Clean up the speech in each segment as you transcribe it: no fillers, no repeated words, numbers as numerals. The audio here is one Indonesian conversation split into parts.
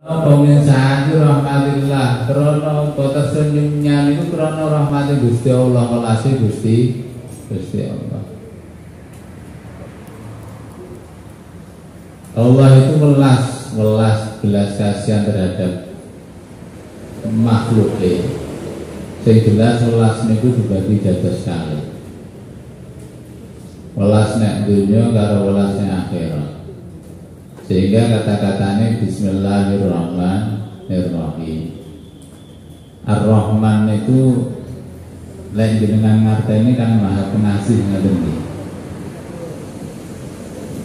Pemirsa rahmatillah, krana boten senyumnya niku krana rahmati Gusti Allah, welase Gusti Allah. Allah itu welas kasihan terhadap makhluknya. Sing jelas welas niku dibagi dados kali. Welas nek dunya karo welas nek akhirat. Sehingga kata-katanya Bismillahirrahmanirrahim. Ar-Rahman itu lain jenengan ngarteni kan Maha Pengasih ngoten iki.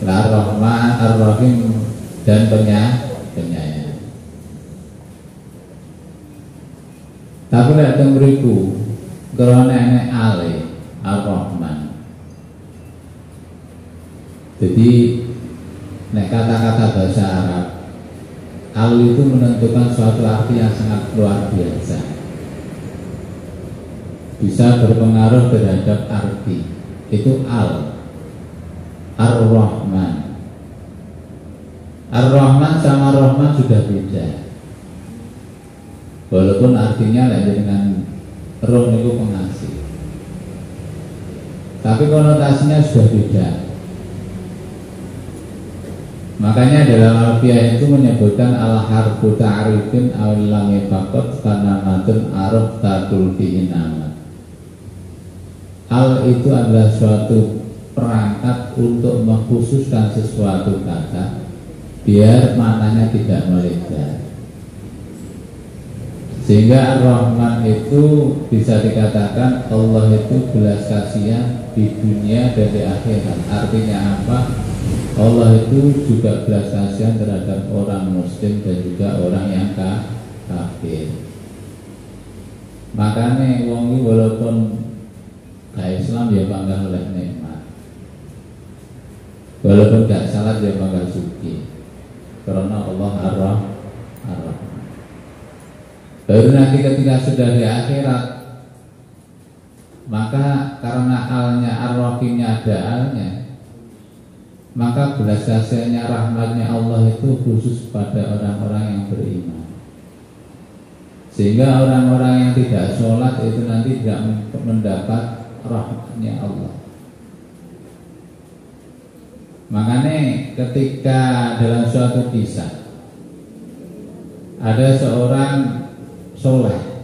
Ar-Rahman, Ar-Rahim dan penyayang. Tapi nek teng mriku krana enek ale Ar-Rahman. Jadi nek kata-kata bahasa Arab, al itu menentukan suatu arti yang sangat luar biasa, bisa berpengaruh terhadap arti. Itu Ar-Rahman. Ar-Rahman sama Rahman sudah beda, walaupun artinya lain dengan roh itu pengasih, tapi konotasinya sudah beda. Makanya dalam Alfiah itu menyebutkan al-harfu ta'rifin awilami faqat karena matun aruf tatul fi'in amat. Al itu adalah suatu perangkat untuk mengkhususkan sesuatu kata biar maknanya tidak melebar. Sehingga Ar-Rahman itu bisa dikatakan Allah itu belas kasihan di dunia dan di akhirat. Artinya apa? Allah itu juga belas kasihan terhadap orang muslim dan juga orang yang kafir. Makanya wong iki walaupun gak Islam ya bangga oleh nikmat, walaupun gak salat ya bangga suci, karena Allah Ar-Rahman. Baru nanti ketika sudah di akhirat, maka karena alnya Ar-Rahimnya ada alnya, maka belas kasihnya rahmatnya Allah itu khusus pada orang-orang yang beriman. Sehingga orang-orang yang tidak sholat itu nanti tidak mendapat rahmatnya Allah. Makanya ketika dalam suatu kisah ada seorang soleh,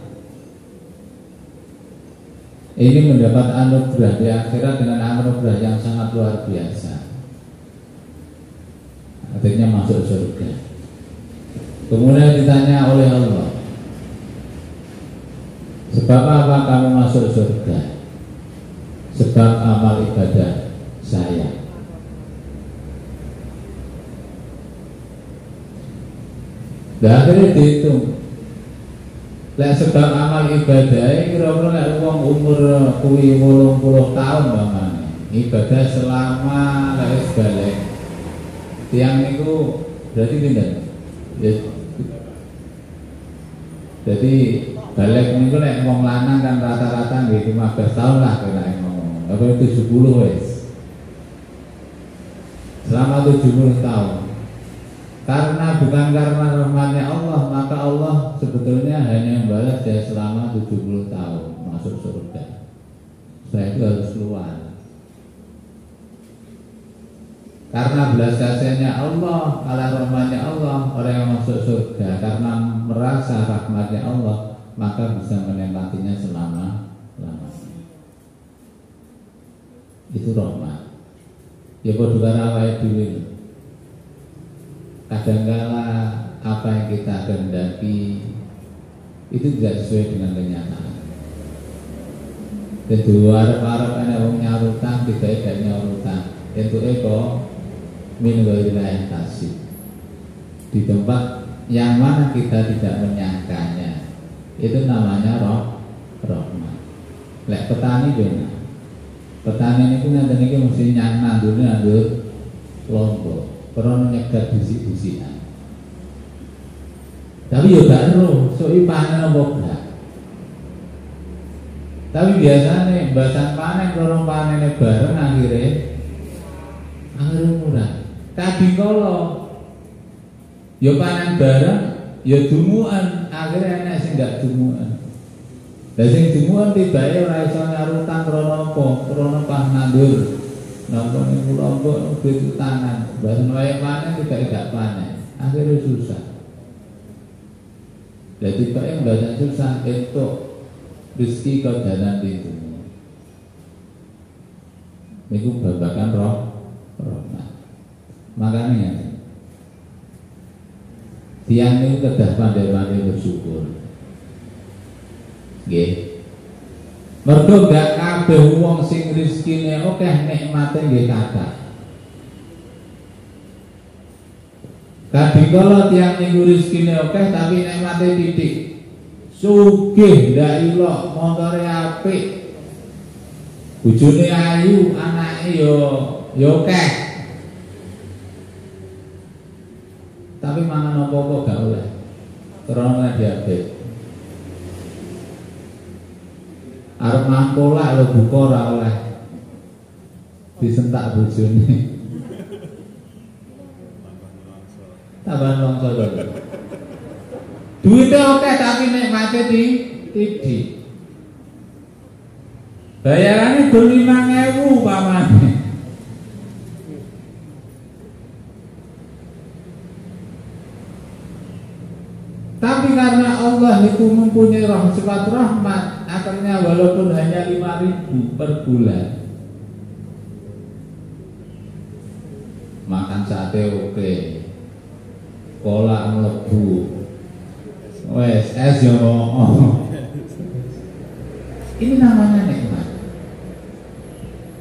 ini mendapat anugerah di akhirat dengan anugerah yang sangat luar biasa. Akhirnya masuk surga. Kemudian ditanya oleh Allah, sebab apa kamu masuk surga? Sebab amal ibadah saya. Dan akhirnya dihitung, lek sebab amal ibadah kira-kira lek wong umur kuwi 80 tahun bangane ibadah selama lek balik tiang niku berarti pindah. Jadi balik niku nek wong lanang kan rata-rata nggih 15 tahun lah kena ngomong. Apa 70 wis. Selama 70 tahun. Karena bukan karena rahmatnya Allah, maka Allah sebetulnya hanya membalas dia selama 70 tahun masuk surga. Setelah itu harus keluar. Karena belas kasihnya Allah, ala rahmatnya Allah, orang yang masuk surga karena merasa rahmatnya Allah, maka bisa menikmatinya selama-lamanya. Itu rahmat. Ya padha karo awake dhewe. Kadangkala apa yang kita kehendaki itu tidak sesuai dengan kenyataan. Tentu arep-arep ana wong nyarutang tidak nyarutang. Entuke kok min wilayah tasib di tempat yang mana kita tidak menyangkanya, itu namanya rahmat. Lek petani juga, petani itu nanti ini mesti nandur lombok, perlu nyegat bisik-bisikan. Tapi ya gak ero, soi panen apa gak. Tapi biasanya basan panen, dorong panennya bareng akhirnya murah. Tadi kalau yo panen bareng ya dumuan, akhirnya enak sing gak dumuan. Lah sing dumuan tibake ora iso nyarutan krana apa? Krana pas nandur. Napa niku lombok duit utangan, bareng wae panen tidak panen. Akhirnya susah. Jadi tibake mboten susah entuk rezeki kodanan itu. Niku babakan rahmat. Makanya tiang ini kedah pandai-pandai bersyukur. Nggih. Mergo gak kabeh wong sing rezekine akeh nikmate nggih kathah. Kadhikala tiang niku rezekine akeh tapi nikmate titik. Sugih ndak ilok, montore apik. Bojone ayu, anake yo akeh. Tapi mangan apa-apa gak oleh. Karena diabetes. Arep mangkola lho buka ora oleh. Disentak bojone. Tambah longso lho. Duite oke tapi nikmate titik. Bayarane gur 5.000 pamane. Tapi karena Allah itu mempunyai sifat rahmat, akhirnya walaupun hanya 5.000 per bulan, makan sate oke, kolak mlebu, wes es yo. Ini namanya nikmat.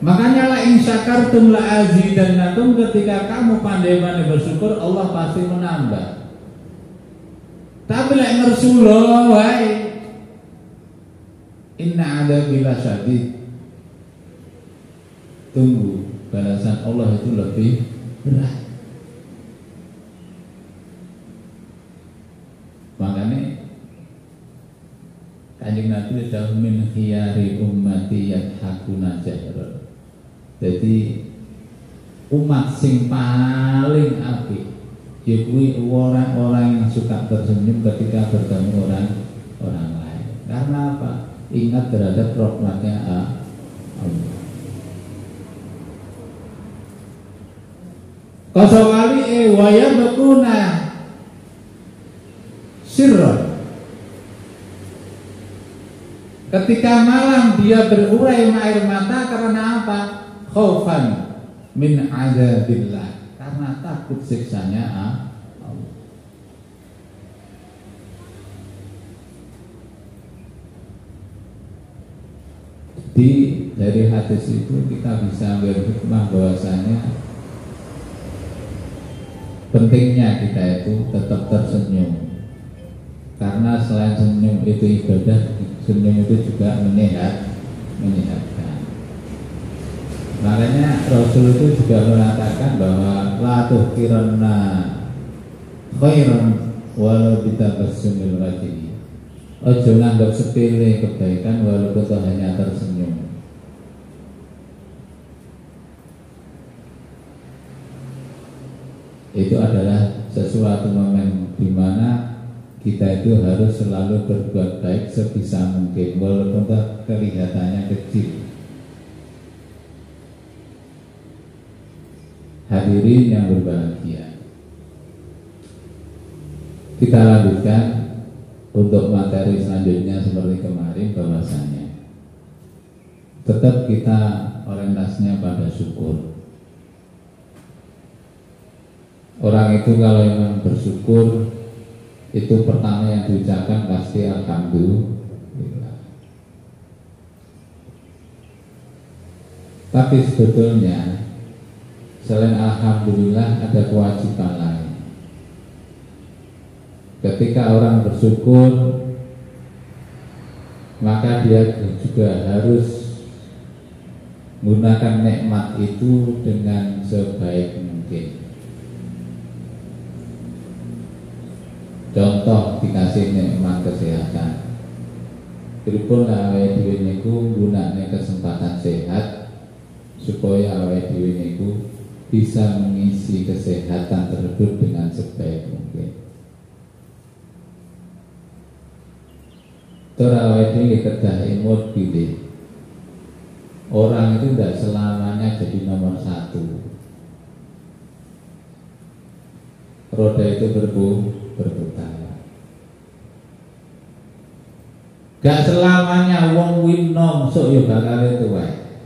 Makanya la in syakartum la azidannakum, ketika kamu pandai-pandai bersyukur, Allah pasti menambah. Tapi lek ngersulo wae inna adzabi lasyadid. Tunggu, balasan Allah itu lebih berat. Makanya Kanjeng Nabi sudah min khiyari ummati yadhakuna jahra. Jadi umat sing paling apik yaitu orang-orang yang suka tersenyum ketika bertemu orang lain. Karena apa? Ingat terhadap rahmatnya Allah. Kasawali waya bakuna sirron. Ketika malam dia berurai air mata karena apa? Khaufan min adzabillah. Karena takut siksanya Allah. Jadi dari hadis itu kita bisa berhikmah bahwasanya pentingnya kita itu tetap tersenyum. Karena selain senyum itu ibadah, senyum itu juga menyehatkan. Makanya Rasul itu juga mengatakan bahwa la tuhkiranna khairan walau bitabassumil wajhi. Ojo nganggap sepele kebaikan walaupun hanya tersenyum. Itu adalah sesuatu momen di mana kita itu harus selalu berbuat baik sebisa mungkin walaupun kelihatannya kecil. Hadirin yang berbahagia, kita lanjutkan untuk materi selanjutnya seperti kemarin, bahwasanya tetap kita orientasinya pada syukur. Orang itu kalau memang bersyukur, itu pertama yang diucapkan pasti alhamdulillah. Tapi sebetulnya selain alhamdulillah ada kewajiban lain. Ketika orang bersyukur, maka dia juga harus menggunakan nikmat itu dengan sebaik mungkin. Contoh, dikasih nikmat kesehatan, pripun awake dhewe niku gunane kesempatan sehat supaya awake dhewe niku bisa mengisi kesehatan tersebut dengan sebaik mungkin. Terawih ini kedah imut pilih. Orang itu tidak selamanya jadi nomor satu. Roda itu berputar. Gak selamanya wong winom sok yo bakal itu wae.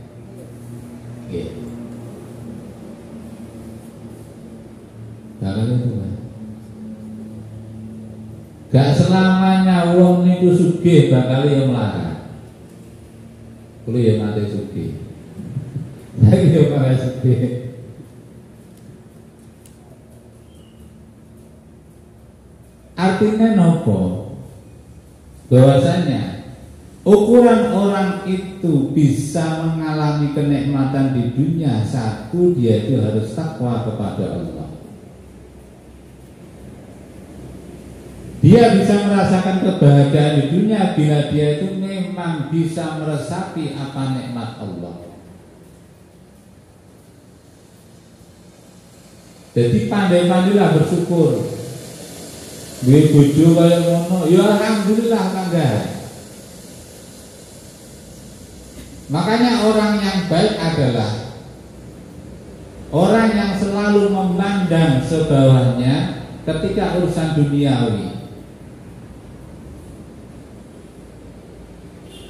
Nggih. Bakal itu wae. Gak selamanya wong niku sugih bakal yo melarat. Kulo yo mate sugih. Lagi yo bakal sugih. Artinya nopo? Bahwasanya ukuran orang itu bisa mengalami kenikmatan di dunia, satu, dia itu harus takwa kepada Allah. Dia bisa merasakan kebahagiaan di dunia bila dia itu memang bisa meresapi apa nikmat Allah. Jadi pandai-pandailah bersyukur. Duwe bojo kaya ngono, ya alhamdulillah tangga. Makanya orang yang baik adalah orang yang selalu memandang sebawahnya ketika urusan duniawi.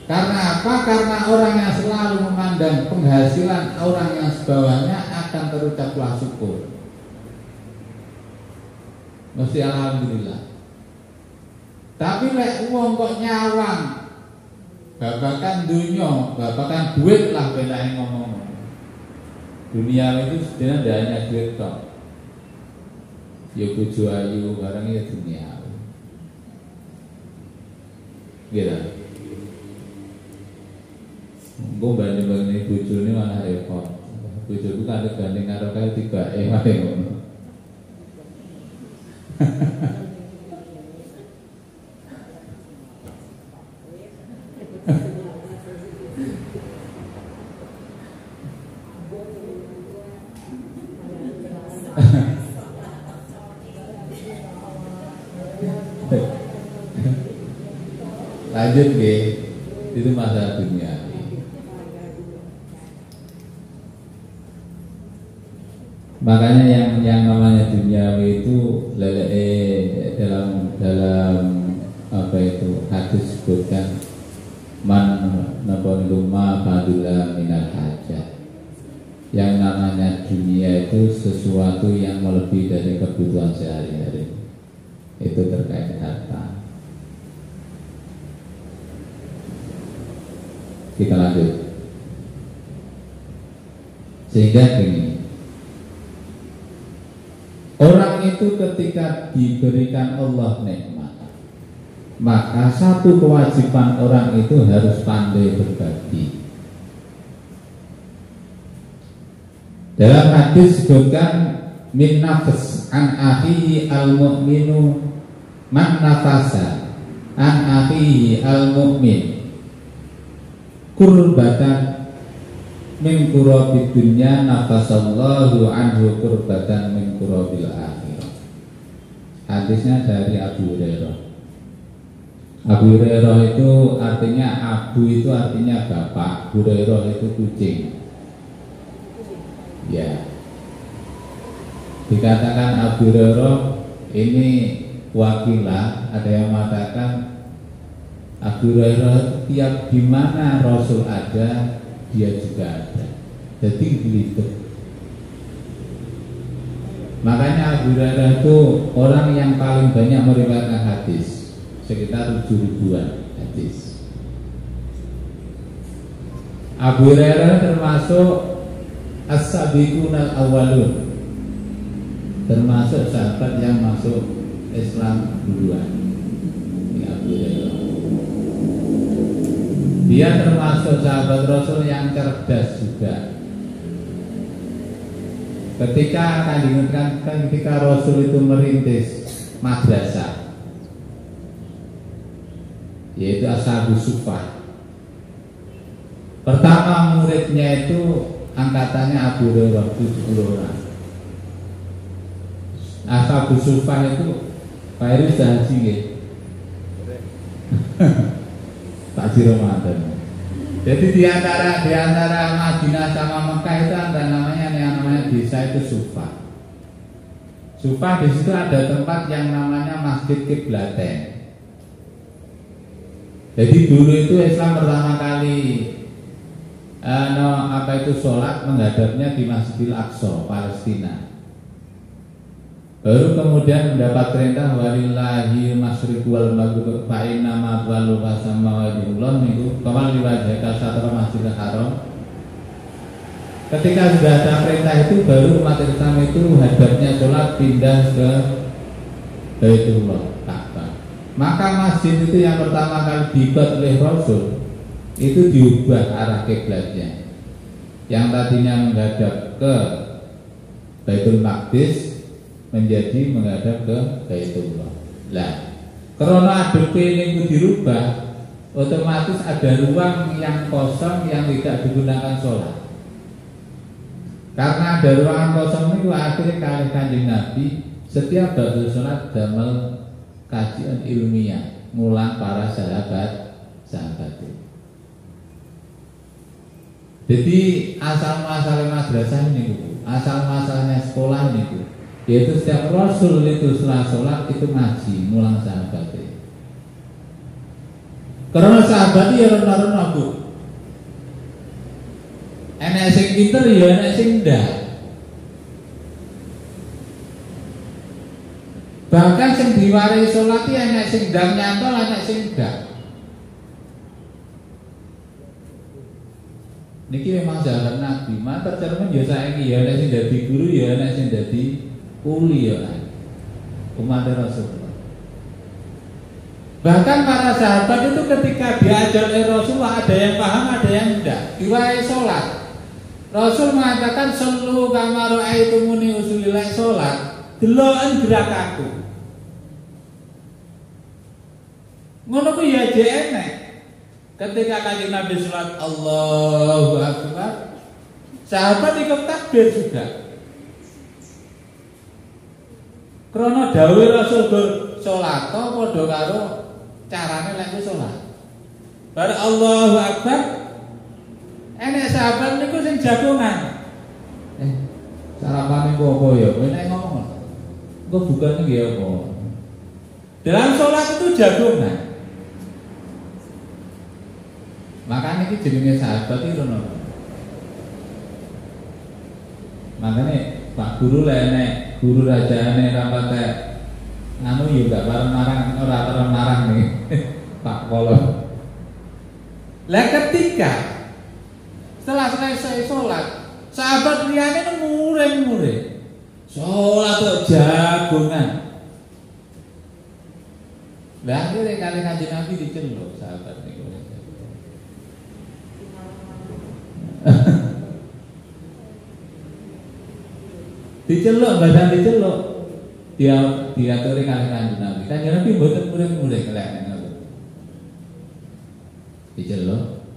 Karena apa? Karena orang yang selalu memandang penghasilan orang yang sebawahnya akan terucaplah syukur. Mesti alhamdulillah. Tapi lek wong kok nyawang babakan dunia, babakan duit lah benake ngomong. Dunia itu sebenarnya tidak hanya duit tok. Ya bojo ayu barang ya dunia. Gitu. Gue banding-banding bojo ini malah repot. Bojo itu kan ada banding karo kaya tiba wae ngono. Lanjut ke itu masalah dunia. Makanya yang namanya duniawi itu dalam apa itu hadis sebutkan man nabon luma fadula minal hajat. Yang namanya dunia itu sesuatu yang melebihi dari kebutuhan sehari-hari. Itu terkait harta. Kita lanjut. Sehingga gini, orang itu ketika diberikan Allah nikmat, maka satu kewajiban orang itu harus pandai berbagi. Dalam hadis disebutkan min nafs an akhihi al mu'minu man nafasa an akhihi al mu'min kurbatan min kurabi dunya nafasallahu anhu kurbatan min kurabil akhirah. Hadisnya dari Abu Hurairah. Abu Hurairah itu artinya Abu itu artinya bapak, Hurairah itu kucing. Ya. Dikatakan Abu Hurairah ini wakilah, ada yang mengatakan Abu Hurairah tiap di mana Rasul ada, dia juga ada. Jadi begitu. Makanya Abu Hurairah itu orang yang paling banyak meriwayatkan hadis, sekitar 7.000-an hadis. Abu Hurairah termasuk as-sabiqunal awwalun, termasuk sahabat yang masuk Islam duluan. Ini Abu Hurairah. Dia termasuk sahabat Rasul yang cerdas juga. Ketika Rasul itu merintis madrasah, yaitu Ashabus Suffah. Pertama muridnya itu angkatannya Abu Hurairah 70 orang. Ashabus Suffah itu Pak Eri sudah haji ya? Haji Ramadan. Jadi di antara Madinah sama Mekah itu ada namanya desa itu Sufah. Sufah di situ ada tempat yang namanya Masjid Kiblaten. Jadi dulu itu Islam pertama kali sholat menghadapnya di Masjidil Aqsa, Palestina. Baru kemudian mendapat perintah walillahi masyriq wal maghrib fa inna ma wallu fasama wajhullah niku kawal liwajhaka satra Masjidil Haram. Ketika sudah ada perintah itu baru umat Islam itu hadapnya sholat pindah ke Baitullah, Ka'bah. Maka masjid itu yang pertama kali dibuat oleh Rasul itu diubah arah kiblatnya. Yang tadinya menghadap ke Baitul Maqdis menjadi menghadap ke Baitullah. Lah, karena adepe niku dirubah, otomatis ada ruang yang kosong yang tidak digunakan sholat. Karena ada ruangan kosong niku akhirnya kali Kanjeng Nabi setiap ba'da sholat damel kajian ilmiah ngulang para sahabat. Jadi asal muasalnya madrasah ini, asal muasalnya sekolah ini, yaitu setiap Rasul itu setelah sholat itu ngaji ngulang sahabat. Karena sahabat ya rena-rena Bu. Enek sing pinter ya enek sing ndak. Bahkan sing diwarai sholat ya enek sing ndang nyantol enek sing ndak. Niki memang sahabat Nabi, maka tercermin ya saiki ya enek sing dadi guru ya enek sing dadi kuli ya umat Rasulullah. Bahkan para sahabat itu ketika diajar oleh Rasulullah ada yang paham, ada yang tidak. Diwai sholat, Rasul mengatakan sallu kama ra'aitumuni usulillah sholat, deloken gerakanku. Ngono ku ya enek. Ketika Kanjeng Nabi sholat Allahu Akbar, sahabat ikut takbir juga. Krana dawuh Rasul sholat padha karo carane lek sholat. Bar Allahu Akbar, enek sahabat niku sing jagongan. Sarapane kok apa ya? Kowe nek ngomong. Kok bukane nggih apa? Dalam sholat itu jagongan. Makanya ini jenenge sahabat itu no. Makanya Pak Guru nek guru rajane rapate anu yo gak bareng-bareng ora marah nih Pak Polo. Lah ketika setelah selesai sholat, sahabat liyane itu muring-muring. Sholat kok jagongan. Lah akhirnya kali Kanjeng Nabi diceluk sahabat niku. Diceluk, badan diceluk. Diaturi kali Kanjeng Nabi. Kanjeng Nabi mboten muring-muring kelek ngono. Diceluk.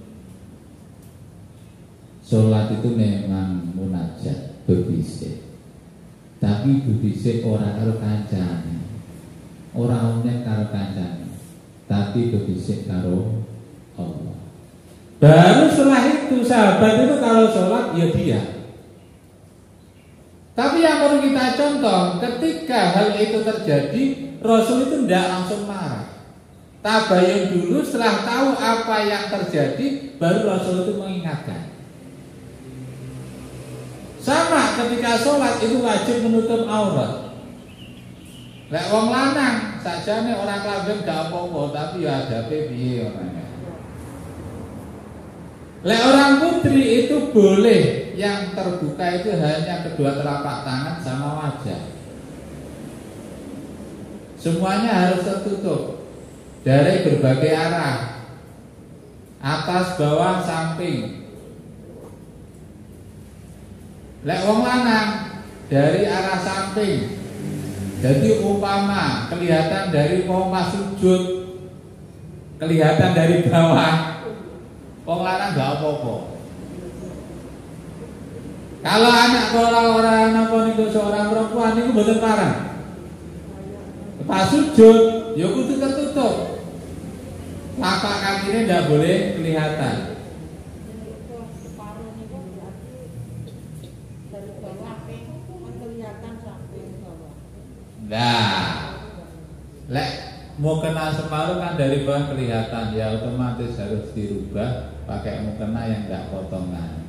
Salat itu memang munajat bebisik. Tapi bebisik ora karo kancane. Ora unek karo kancane. Tapi bebisik karo Allah. Baru setelah itu sahabat itu kalau sholat ya dia. Tapi yang perlu kita contoh, ketika hal itu terjadi, Rasul itu tidak langsung marah. Tabayun dulu, setelah tahu apa yang terjadi, baru Rasul itu mengingatkan. Sama ketika sholat itu wajib menutup aurat. Lek wong lanang, sakjane orang kelamin gak apa-apa, tapi ya ada piye orangnya. Lek orang putri itu boleh yang terbuka itu hanya kedua telapak tangan sama wajah. Semuanya harus tertutup dari berbagai arah, atas, bawah, samping. Lek wong lanang dari arah samping. Jadi umpama kelihatan dari pompa sujud, kelihatan dari bawah. Wong lanang gak apa-apa. Kalau anak orang-orang apa niku seorang perempuan niku mboten parah. Pas sujud ya kudu tertutup. Lapak kakine tidak boleh kelihatan. Nah, lek mau kena separuh kan dari bawah kelihatan, ya otomatis harus dirubah pakai mukena yang enggak potongan.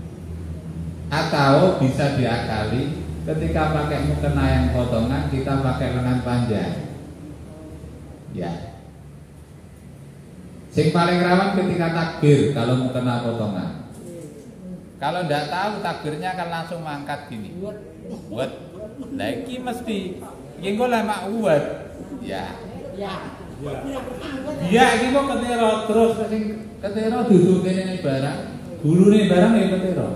Atau bisa diakali ketika pakai mukena yang potongan kita pakai lengan panjang. Ya. Sing paling rawan ketika takbir kalau mukena potongan. Kalau enggak tahu takbirnya kan langsung mangkat gini. Buat. Lah iki mesti engko lama uwet. Ya. Ya. Iya, iki kok ketero terus sing ketero duduk kene barang, gulune barang ya ketero.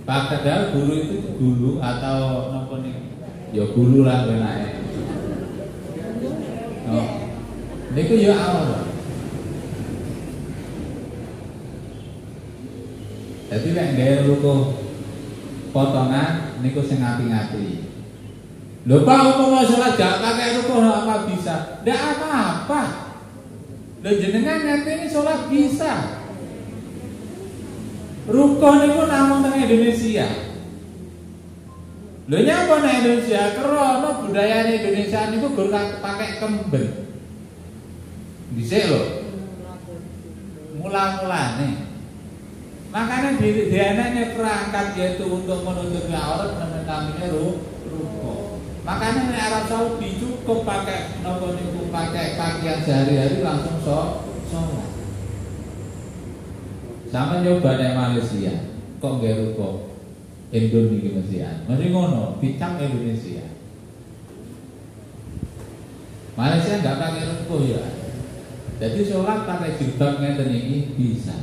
Padahal gulu itu gulu atau napa nih? Ya gulu lah benake. Oh. Niku ya awal. Jadi lek nggawe ruko potongan niku sing ngati-ngati. Lho Pak, umpama salat gak pakai ruko apa bisa? Ndak apa-apa. Lho jenengan ngerti ini salat bisa. Ruko niku namung teng Indonesia. Lho nyapa nang Indonesia? Karena budayane Indonesia niku gur pakai kemben. Dhisik lho. Mula-mulane. Makanya dianaknya perangkat yaitu untuk menutupi aurat namanya ruko. Makanya di Arab Saudi cukup pakai nopo niku pakai pakaian sehari-hari langsung sholat. Sama nyoba di Malaysia, kok nggak ruko Indonesia, masih ngono, bicam Indonesia. Malaysia nggak pakai ruko ya, jadi sholat pakai jilbab ngeten iki bisa.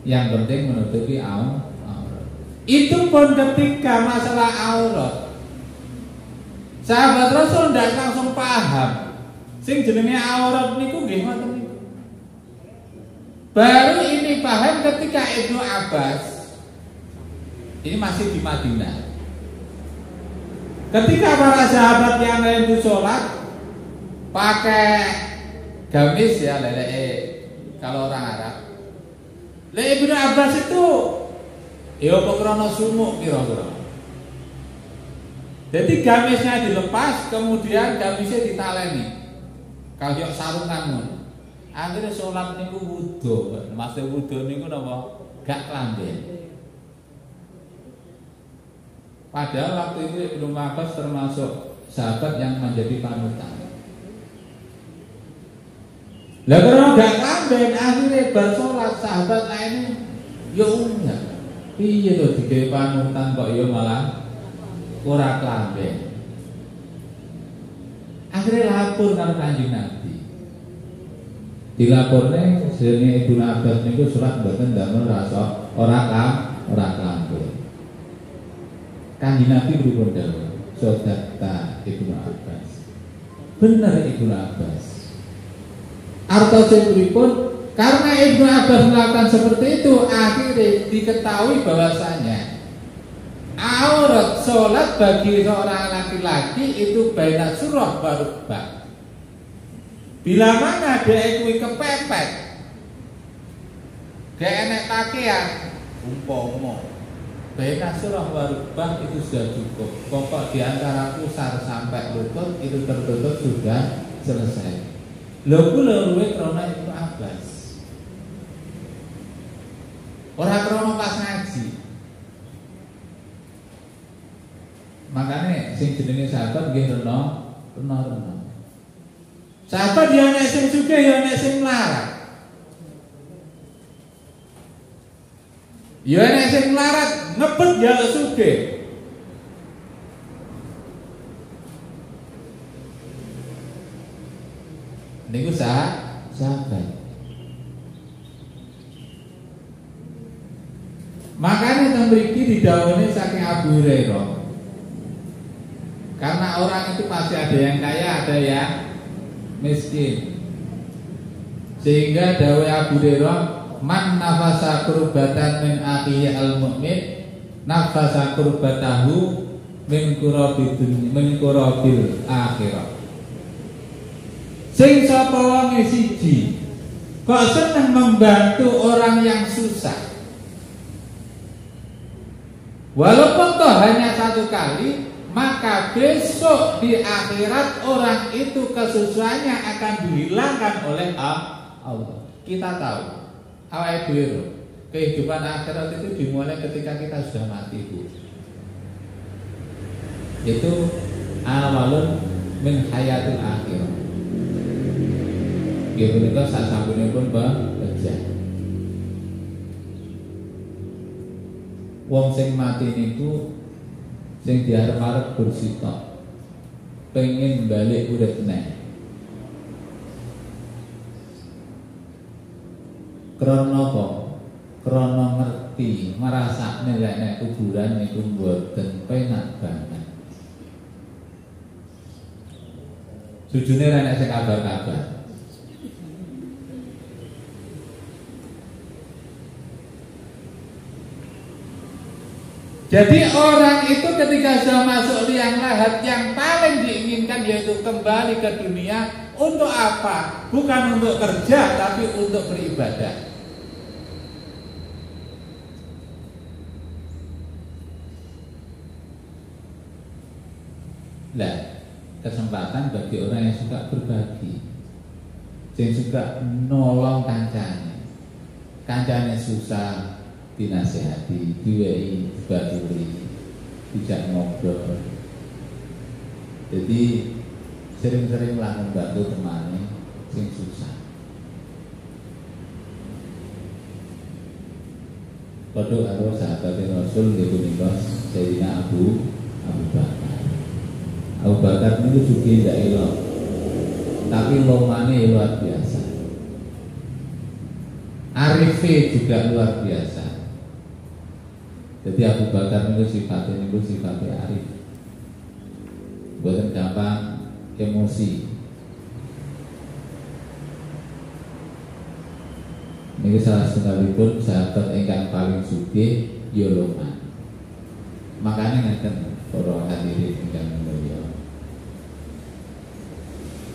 Yang penting menutupi aurat. Itu pun ketika masalah aurat, sahabat Rasul tidak langsung paham. Sing jenenge aurat niku nggih ngoten niku. Baru ini paham ketika Ibnu Abbas, ini masih di Madinah. Ketika para sahabat yang lain itu sholat pakai gamis ya kalau orang Arab. Ibnu Abbas itu ya apa krana sumuk kira-kira. Jadi gamisnya dilepas, kemudian gamisnya ditaleni. Kaya sarungan ngono. Akhirnya sholat niku wudu. Maksud wudu niku napa? Gak klamben. Padahal waktu itu Ibnu Abbas termasuk sahabat yang menjadi panutan. Lah karena gak klamben akhirnya bar sholat sahabat lainnya ya enggak. Piye to digawe panutan kok ya malah ora klamben. Akhirnya lapor karo Kanjeng Nabi. Dilaporne jenenge Ibnu Abbas niku sholat mboten damel rasa ora klamben. Kanjeng Nabi pripun dawuh? Sodata Ibnu Abbas. Bener Ibnu Abbas. Artosipun pripun? Karena Ibnu Abbas melakukan seperti itu, akhirnya diketahui bahwasanya aurat sholat bagi seorang laki-laki itu baina surah wa rukbah. Bila mana dia kuwi kepepet, gak enek pakaian, umpama baina surah wa rukbah itu sudah cukup. Pokok di antara pusar sampai lutut itu tertutup sudah selesai. Lho kula luwih krana Ibnu Abbas. Ora krana pas ngaji. Makanya sing jenenge sahabat nggih rena. Sahabat ya nek sing sugih ya nek sing melarat. Ya nek sing melarat ngebet ya sugih. Niku sahabat. Makanya teng mriki didhawuhi saking Abu Hurairah. Karena orang itu pasti ada yang kaya, ada yang miskin. Sehingga dawuh Abu Hurairah, man nafasa kurbatan min akhihi al-mu'min, nafasa kurbatahu min kurabil akhirah. Sing sapa wong siji kok seneng membantu orang yang susah, walaupun toh hanya satu kali, maka besok di akhirat orang itu kesusahannya akan dihilangkan oleh Allah. Kita tahu, awake dhewe kehidupan akhirat itu dimulai ketika kita sudah mati, Bu. Itu awalun min hayatul akhirah. Nggih punika sasampunipun bekerja. Wong sing mati niku sing diarep-arep bersita pengen balik urip neh. Krana apa? Krana ngerti, marasakne lek nek kuburan niku mboten penak banget. Sujune ra nek sing kabar-kabar. Jadi orang itu ketika sudah masuk liang lahat, yang paling diinginkan yaitu kembali ke dunia. Untuk apa? Bukan untuk kerja, tapi untuk beribadah. Nah, kesempatan bagi orang yang suka berbagi, yang suka nolong kancane susah, dinasehati, diwei, dibaturi, dijak ngobrol. Jadi sering-sering lah membantu temannya yang susah. Padha karo sahabat Rasul yaitu Sayyidina Abu Bakar. Abu Bakar itu juga tidak elok, tapi lomane luar biasa. Arifnya juga luar biasa. Jadi Abu Bakar itu sifatnya arif, bukan gampang emosi. Ini salah sekalipun sahabat ingkang paling sugih Yoloman. Makanya ngeten para hadirin ingkang mulia.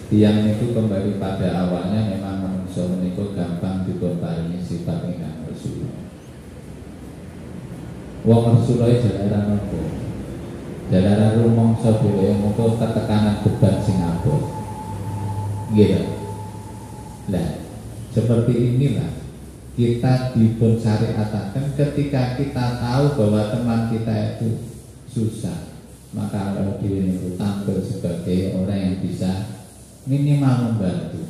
Tiang itu kembali pada awalnya memang manusia menika gampang diparingi sifat ingkang Rasulullah. Wong Rasulullah jalaran nopo? Jalaran rumangsa dhewe mengko ketekanan beban sing abot. Nggih. Lah, seperti inilah kita dipun syariataken ketika kita tahu bahwa teman kita itu susah, maka Allah diri itu tampil sebagai orang yang bisa minimal membantu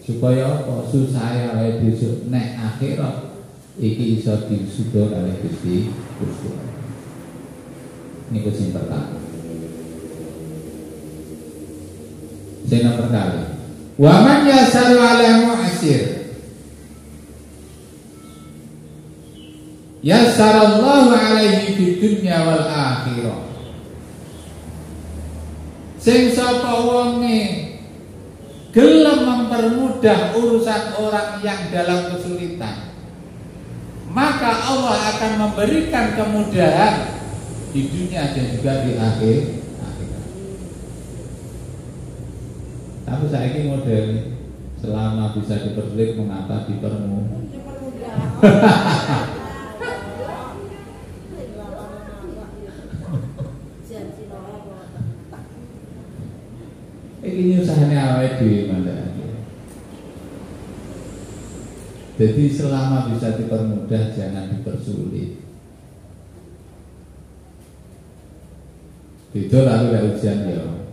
supaya apa susah ya besok nek akhirat iki iso disudul oleh Gusti. Ini sing pertama. Sing nomor kali. Wa man yasaru ala mu'sir yassarallahu alaihi fid dunya wal akhirah. Sing sapa wonge gelem mempermudah urusan orang yang dalam kesulitan, maka Allah akan memberikan kemudahan di dunia dan juga di akhirat. Tapi saya ini model selama bisa dipersulit, mengapa dipermudah? Ini usahanya awake dhewe mandang. Jadi selama bisa dipermudah, jangan dipersulit. Itu lalu ada ujian ya.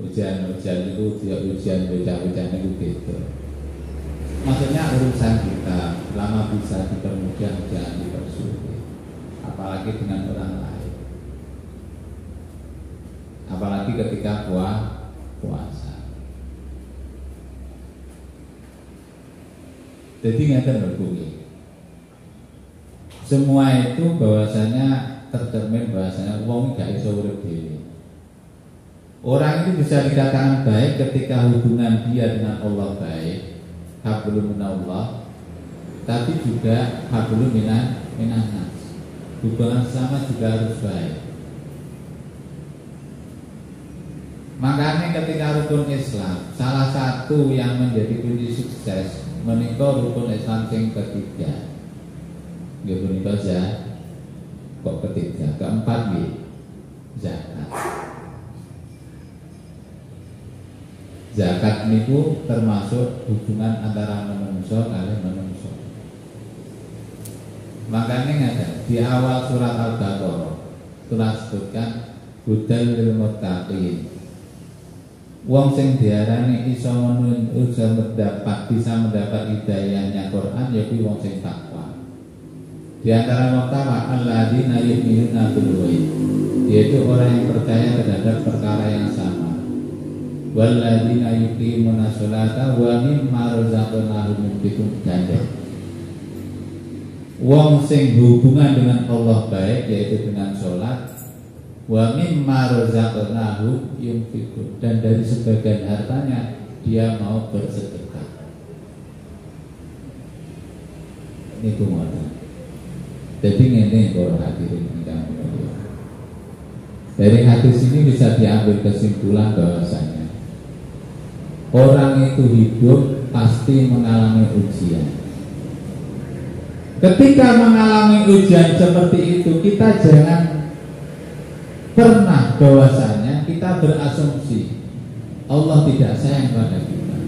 Ujian itu dia ujian beda-beda itu gitu. Maksudnya urusan kita selama bisa dipermudah, jangan dipersulit. Apalagi dengan orang lain. Apalagi ketika puasa. Jadi ngeten lho kuwi. Semua itu bahwasanya tercermin bahwasanya wong gak iso urip dhewe. Orang itu bisa dikatakan baik ketika hubungan dia dengan Allah baik, hablum minallah, tapi juga hablum minannas. Hubungan sama juga harus baik. Makanya ketika rukun Islam, salah satu yang menjadi kunci sukses menika rukun Islam yang ketiga. Nggih punika kok ketiga, keempat nggih zakat. Zakat niku termasuk hubungan antara manungsa kaliyan manungsa. Makanya ngeten di awal surat Al-Baqarah telah sebutkan hudal lil muttaqin. Wong sing diarani bisa mendapat hidayahnya Quran yaitu wong sing takwa. Di antara pertama alladzina yu'minuna bil ghaib, yaitu orang yang percaya terhadap perkara yang sama. Walladzina yuqimuna sholata wa mimma razaqnahum yunfiqun ganda. Wong sing hubungan dengan Allah baik yaitu dengan sholat, wa mimma razaqnahum yunfiqun, dan dari sebagian hartanya dia mau bersedekah. Ini tuh. Jadi ini kalau hadirin ingkang mulia. Dari hadis ini bisa diambil kesimpulan bahwasanya orang itu hidup pasti mengalami ujian. Ketika mengalami ujian seperti itu, kita jangan pernah bahwasanya kita berasumsi Allah tidak sayang pada kita.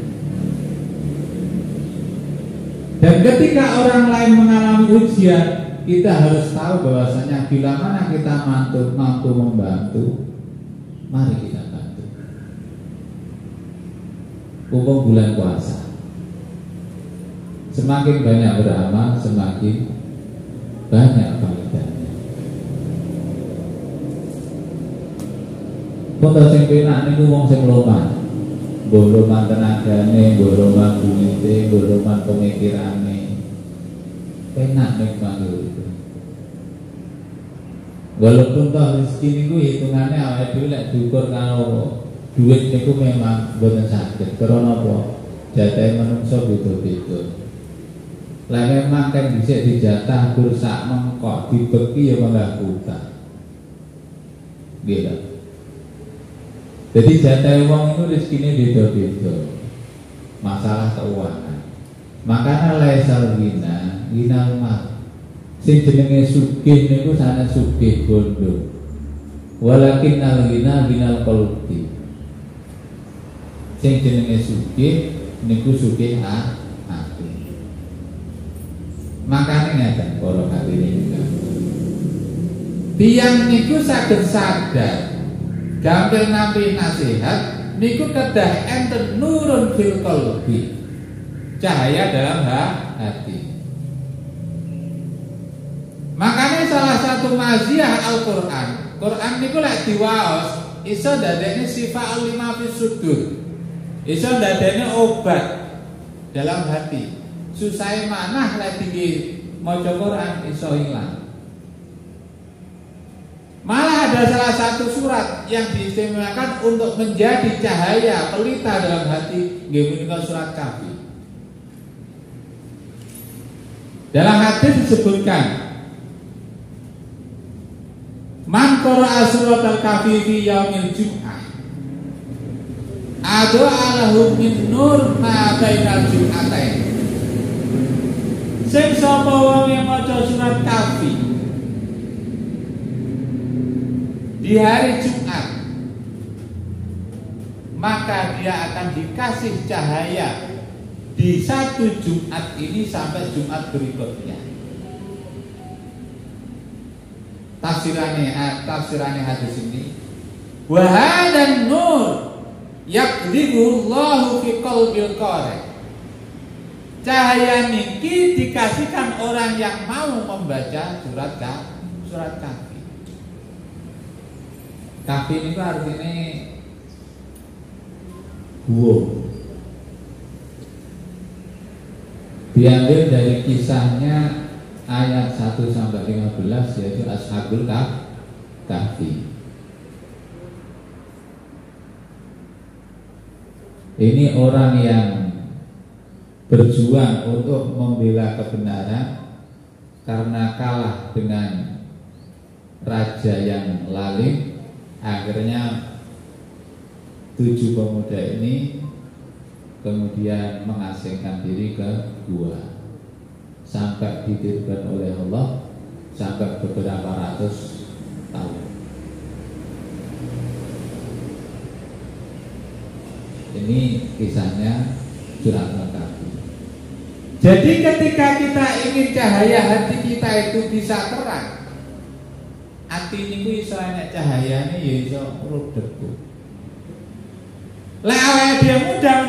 Dan ketika orang lain mengalami ujian, kita harus tahu bahwasanya bila mana kita mampu membantu, mari kita bantu. Hukum bulan puasa, semakin banyak beramal, semakin banyak faedahnya. Kota sing penak niku wong sing loman, mboloman tenagane, mboloman duwite, mboloman pemikirane. Penak nek manggil itu. Walaupun toh rezeki niku hitungannya awake dhewe lek diukur karo duit niku memang boten saged. Karena apa? Jatahe manungsa beda-beda. Lah memang kan dhisik dijatah kursak mengkok dibeki ya malah buta. Gitu. Jadi jatahe wong itu rezekine beda-beda. Masalah keuangan. Makanya laisal ginal mal. Sing jenenge sugih niku sanes sugih bondo. Walakin al-ginal qalbi. Sing jenenge sugih niku sugih ati. Makane ngeten para hadirin. Tiyang niku saged sadar gampil nampi nasihat niku kedah enten nurun fil qalbi. Cahaya dalam hati. Makanya salah satu maziyah Al-Qur'an, Quran niku lek diwaos iso dadekne sifa'ul lima fis sudur. Iso dadekne obat dalam hati. Susahe manah lek tinggi maca Quran iso ilang. Malah ada salah satu surat yang diistimewakan untuk menjadi cahaya pelita dalam hati, nggih menika surat Kahfi. Dalam hadis disebutkan, man qara'a surat al-Kahfi fi yaumil jum'ah alahu min nur ma bainal jum'atain. Sing sapa wong yang maca surat Kahfi di hari Jumat, maka dia akan dikasih cahaya di satu Jumat ini sampai Jumat berikutnya. Tafsirannya hadis ini, wa hadan nur yaqdhibullahu fi qalbil qari. Cahaya niki dikasihkan orang yang mau membaca surat Kahfi. Kahfi itu artinya gua. Diambil dari kisahnya ayat 1 sampai 15 yaitu Ashabul Kahfi. Ini orang yang berjuang untuk membela kebenaran karena kalah dengan raja yang lalim, akhirnya 7 pemuda ini kemudian mengasingkan diri ke gua sampai dititipkan oleh Allah sampai beberapa ratus tahun. Ini kisahnya Surat Al-Kahfi. Jadi ketika kita ingin cahaya hati kita itu bisa terang, hati ini iso enek cahayane ya iso rudetku. Lek awake dhewe mudah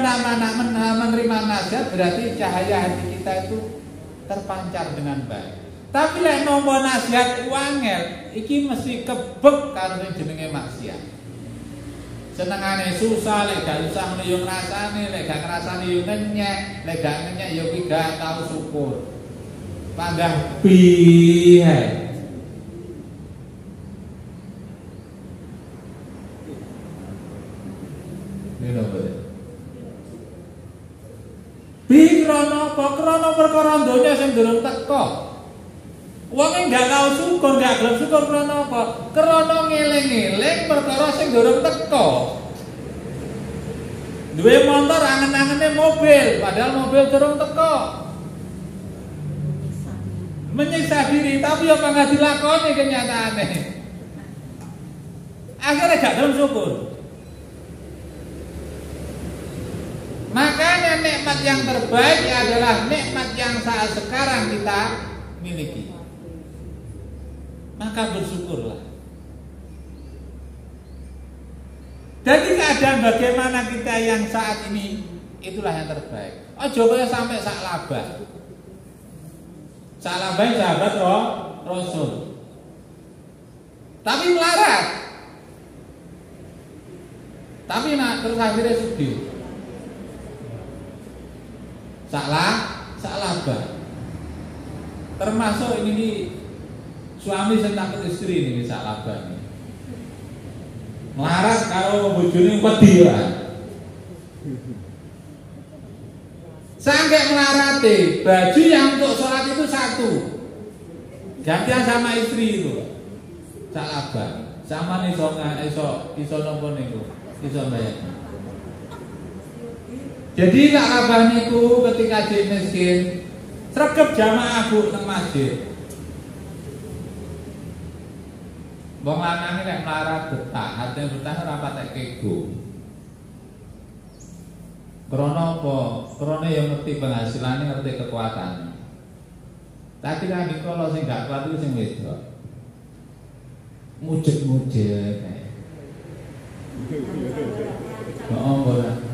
menerima nasihat berarti cahaya hati kita itu terpancar dengan baik. Tapi lek nampa nasihat wangel iki mesti kebek karo sing jenenge maksiat. Senengane susah, lek gak usah ngono yo ngrasane, lek gak ngrasane yo ngenyek, lek gak ngenyek yo ki gak tau syukur. Panggah piye? Bi krana apa? Krana perkara donya sing durung teka. Wong enggak tau syukur, enggak gelem syukur krana apa? Krana ngeling-eling perkara sing durung teka. Duwe motor angen-angene mobil, padahal mobil durung teka. Menyiksa diri, tapi apa enggak dilakoni kenyataane. Akhirnya gak gelem syukur. Makanya nikmat yang terbaik adalah nikmat yang saat sekarang kita miliki. Maka bersyukurlah. Jadi keadaan bagaimana kita yang saat ini itulah yang terbaik. Ojo kaya sampai sak labah. Sak labah sahabat Rasul. Tapi melarat. Tapi nak terus akhirnya sedih. Salah termasuk ini suami sentak istri ini salah ini melarat kalau bojone wedi ya sampai melarate baju yang untuk sholat itu satu gantian sama istri itu salah sama nih iso nopo niku iso bayar. Jadi tak abah niku ketika dia miskin, sregep jamaah bu nang masjid. Wong lanang nek melarat betah, artine betah ora patek kego. Krana apa? Krana yang ngerti penghasilane, ngerti kekuatane. Tapi kan kalau sing gak kuat itu sing wedok. Mujet-mujet kae. Oh, ora.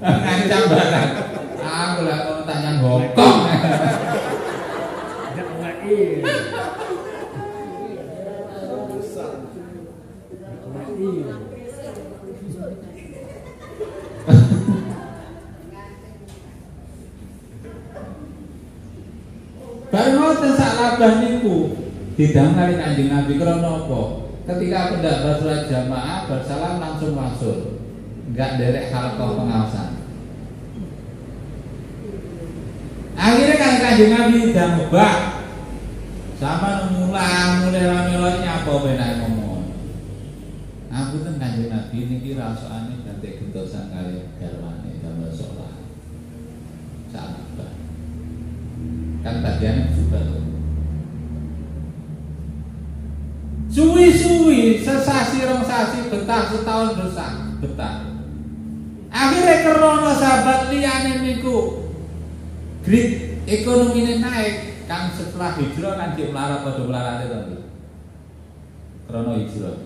Ngancam badan. Aku lah kalau tanya bokong. Baru ngoten sak labah niku didamel Kanjeng Nabi krana apa? Ketika pendak bersalat jamaah bersalam langsung masuk, enggak derek halaqah pengawasan. Akhirnya kan Kanjeng Nabi udah ngubah sama mulai rame-rame apa benar ngomong. Aku tuh Kanjeng Nabi ini kira soalnya ganti gentosan kali garwane damel sholat. Sahabat kan bagian juga suwi-suwi sesasi rong sasi betah setahun betah. Akhirnya krana sahabat liyane niku grit ekonomine naik kan setelah hijrah kan dia melarat padha melarate to. Krana hijrah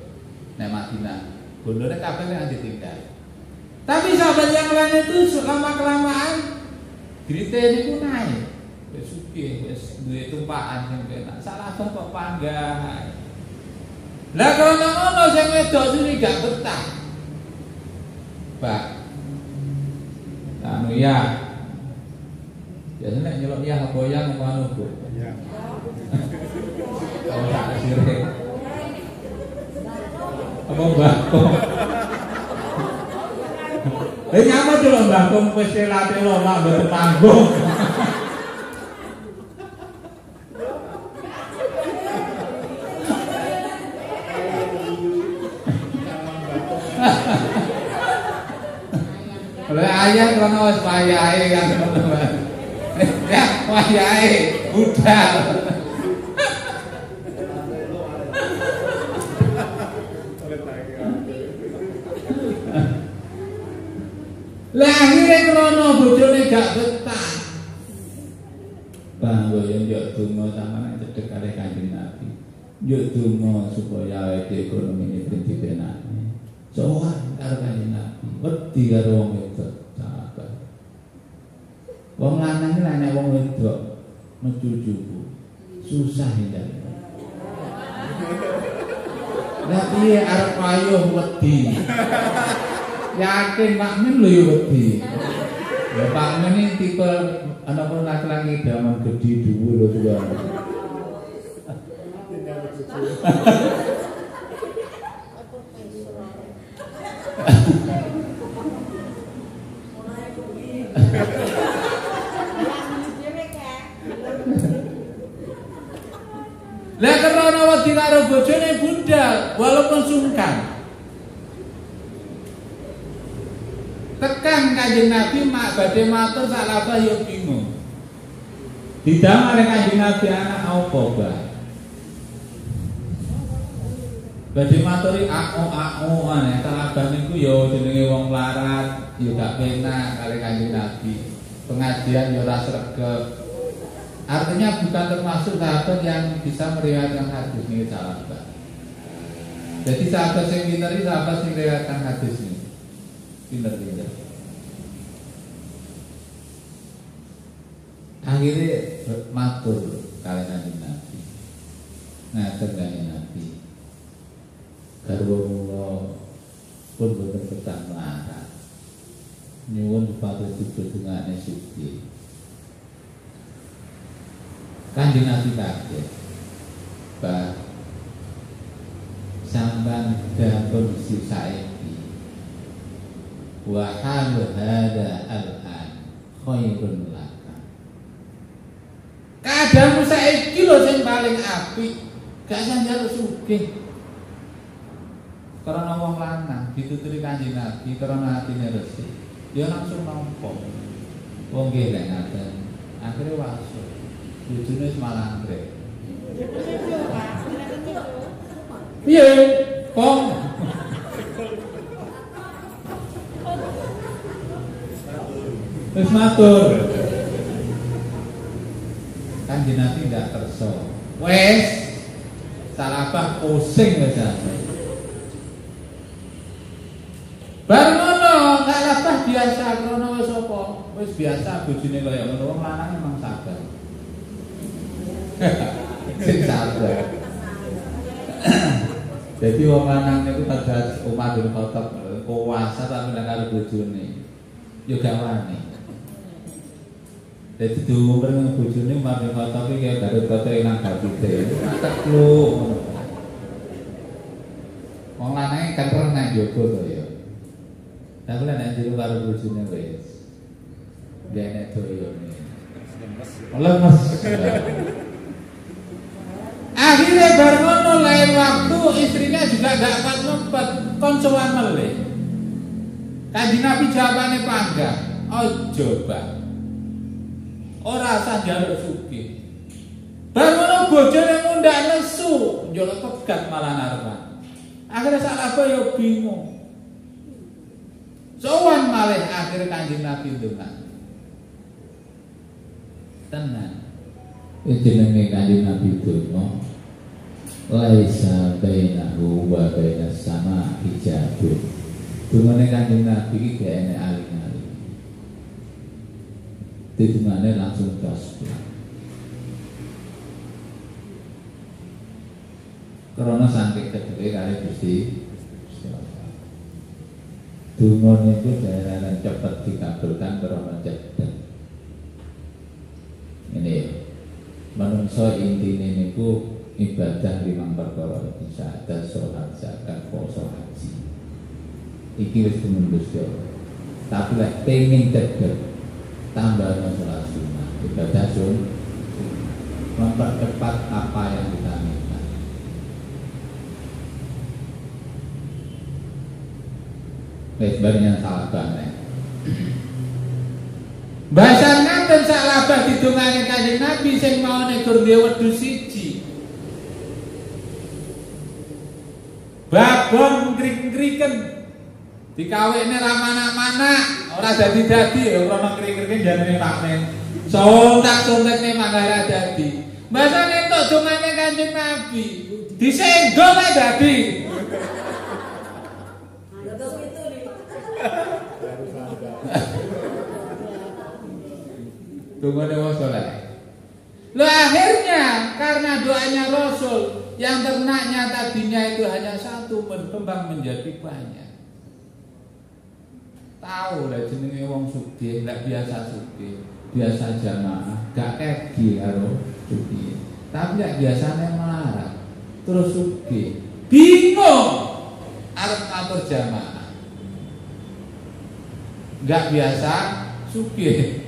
nek Madinah bondone kabeh kan ditinggal. Tapi sahabat yang lain itu lama-kelamaan grite niku naik. Wis sugih, wis duwe tumpakan sing penak. Salah kok panggah. Lah karena ngono sing wedok sini gak betah. Pak. Anu ya. Biasanya nyelok ya apa yang ngono Bu. Iya. Kalau tak sirik. Apa mbahku? Nyapa dulu mbahku wis late lho mak mboten panggung. Oleh ayah karena wis wayahe kan ngono. Ya wayahe budal. Lah akhire krono bojone gak betah. Bang yo yo donga sampeyan cedhek kali Kanjeng Nabi. Yo donga supaya awake ekonomi ini dipenakne. Sowan karo Kanjeng Nabi, wedi karo wong wedok sahabat. Wong lanang iki nek wong wedok mecucuku susah hindar. Lah piye arep payuh wedi. Yakin Pak Min lho ya wedi. Ya Pak Min ini tipe anak pun laki-laki daman gede dhuwur lho juga. Lah karena wedi karo bojone budal walaupun sungkan. Tekan Kanjeng Nabi mak badhe matur salabah yo bingung. Didamel Kanjeng Nabi anak apa, Mbah? Badhe maturi aku aneh salabah niku yo jenenge wong larat, yo gak penak kali Kanjeng Nabi. Pengajian yo ora sregep. Artinya bukan termasuk sahabat yang bisa meriwayatkan hadis ini sahabat. Jadi sahabat yang pinter ini sahabat yang meriwayatkan hadis ini. Pinter-pinter. Akhirnya matur kalian Kanjeng Nabi. Ngaten Kanjeng Nabi. Garwa kula pun boten ketang melarat. Nyuwun supados dibedungane sugih. Kanjeng Nabi kaget. Bah sampean dalam kondisi saiki wa halu hada al-an khairun laka. Keadaanmu saiki lho sing paling apik, gak sanjang sugih. Karena wong lanang dituturi Kanjeng Nabi karena atine resik, ya langsung nampa. Wong nggih lek ngaten, akhire waso. Bojone semalang grek. Piye? Kong wis matur. Kanjeng Nabi ndak kersa. Wes salabah pusing wis sampe. Bar ngono gak labah biasa krono wis apa? Wis biasa bojone kaya ngono wong lanang memang sabar. Sing sabar. Jadi wong lanang niku tegas Umar bin Khattab puasa tapi nek karo bojone yo gak wani. Jadi diumur nang bojone Umar bin Khattab iki kaya Garut-Garut nang gabite. Matek lu. Wong lanang kan renang jogo to ya. Tapi nek jero karo bojone wis. Dene doyone. Lemes. Akhirnya bar ngono lain waktu istrinya juga gak kuat konsoan meleh. Kanjeng Nabi jawabane panggang, ojo Bang. Ora usah njaluk sugih. Bar ngono bojone ngundak nesu, njaluk pegat malah narepan. Akhirnya salabah yo bingung. Sowan malih akhirnya Kanjeng Nabi ndonga. Tenan. Jenenge Kanjeng Nabi donga laisa bainahu wa bainas sama hijabun. Dungane Kanjeng Nabi iki gak enek aling-aling. Dungane langsung tos. Karena saking kedue kali Gusti. Dungane itu daerah cepet dikabulkan karena cedhek. Ini manungsa intine niku ibadah 5 perkara syahadat, salat, zakat, puasa, haji. Iki wis dimundur yo. Tapi lek pengin cedhek tambah salat sunah, ibadah sun mempercepat apa yang kita minta. Wis bareng salat banget. Bahasan ngaten sak labah didongane Kanjeng Nabi sing maune gur duwe wedhus siji. Babon ngrik-ngriken. Dikawekne ra manak-manak, ora dadi-dadi ya krana ngrik-ngriken janane rakne. Sontak-sontakne mangga dadi. Bahasane entuk dongane Kanjeng Nabi. Disenggol ae dadi. Dongane wong saleh. Loh akhirnya karena doanya Rasul yang ternaknya tadinya itu hanya satu berkembang menjadi banyak. Tahu lah jenenge wong sugih, lek biasa sugih, biasa jamaah, gak kegi karo sugih. Tapi lek biasane melarat, terus sugih, bingung arep ngatur jamaah. Gak biasa sugih.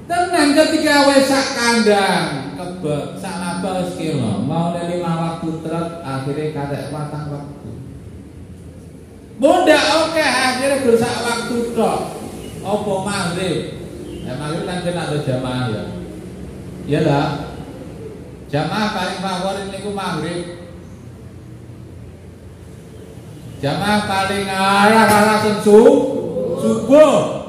Tenang ketika wis sak kandang kebek sak nabah wis kilo mau 5 waktu truk akhirnya katek watang waktu. Mudah oke akhirnya bersak waktu tok. Apa maghrib? Ya maghrib kan kena ada jamaah ya. Iya lah. Jamaah paling favorit niku maghrib. Jamaah paling arah subuh.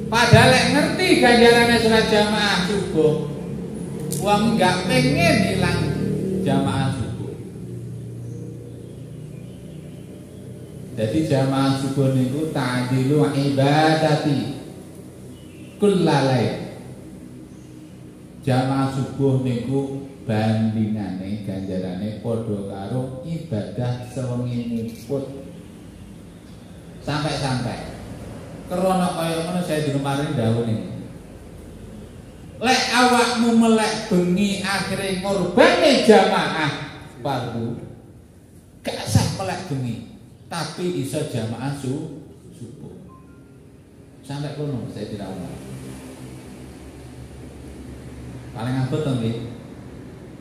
Padahal lek ngerti ganjarannya sholat jamaah subuh, wong nggak pengen hilang jamaah subuh. Jadi jamaah subuh niku ta'dilu ibadati kullalai. Jamaah subuh niku bandingane ganjarane padha karo ibadah sewengi put sampai-sampai. Karena kaya ngono saya di kemarin dahulu nih. Lek awakmu melek bengi akhirnya ngorbane jamaah fardu, gak sah melek bengi, tapi iso jamaah subuh. Sampai kono saya tidak mau. Paling abot to nggih.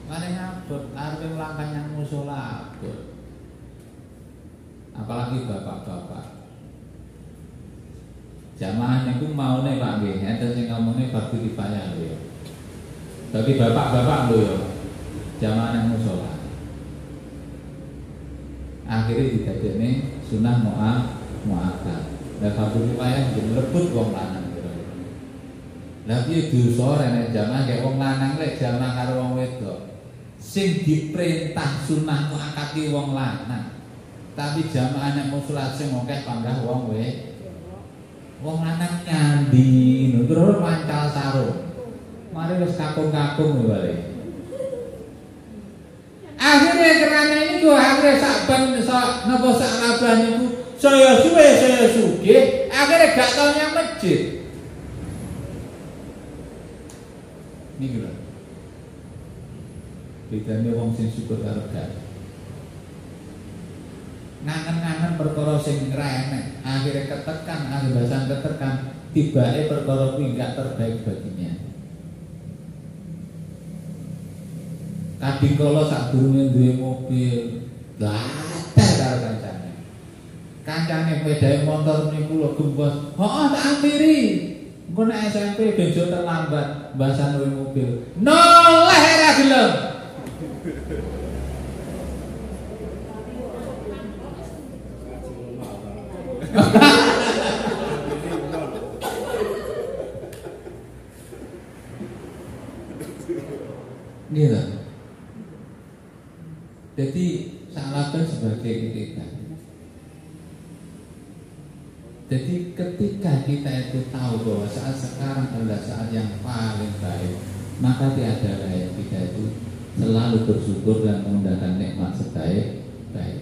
Paling abot arep melangkah yang musala abot. Apalagi bapak-bapak. Jamaah niku maune Pak nggih, enten sing ngomongane fardu kifayah lho ya. Bagi bapak-bapak lho ya. Jamaah nang musala. Akhire didadekne sunah muakkad. Lah fardu kifayah dilebut wong lanang kira. Lah piye dosa rene jamaah kaya wong lanang lek jamaah karo wong wedok. Sing diperintah sunah muakkad ki wong lanang. Tapi jamaah nang musala sing akeh panggah wong wedok. Wong lanang nyandi, terus mancal sarung. Mari wis kakung-kakung balik. Akhirnya kerana ini gua akhirnya sakban napa sak labah niku saya suwe saya sugih, akhirnya gak tau nyang masjid. Niki lho. Bedane wong sing syukur karo gak. Ngangen-ngangen perkara sing renek, akhirnya ketekan, akhir bahasan ketekan, tibake perkara kuwi enggak terbaik baginya. Kadang kala sadurunge duwe mobil, gatel karo kancane. Kancane pedae motor niku lho gembos. Heeh, tak ampiri. Engko nek SMP benjo terlambat, bahasan duwe mobil. Noleh ora gelem. Gitu. Jadi salahkan sebagai kita. Jadi ketika kita itu tahu bahwa saat sekarang adalah saat yang paling baik, maka tiada lain kita itu selalu bersyukur dan menggunakan nikmat sebaik-baik.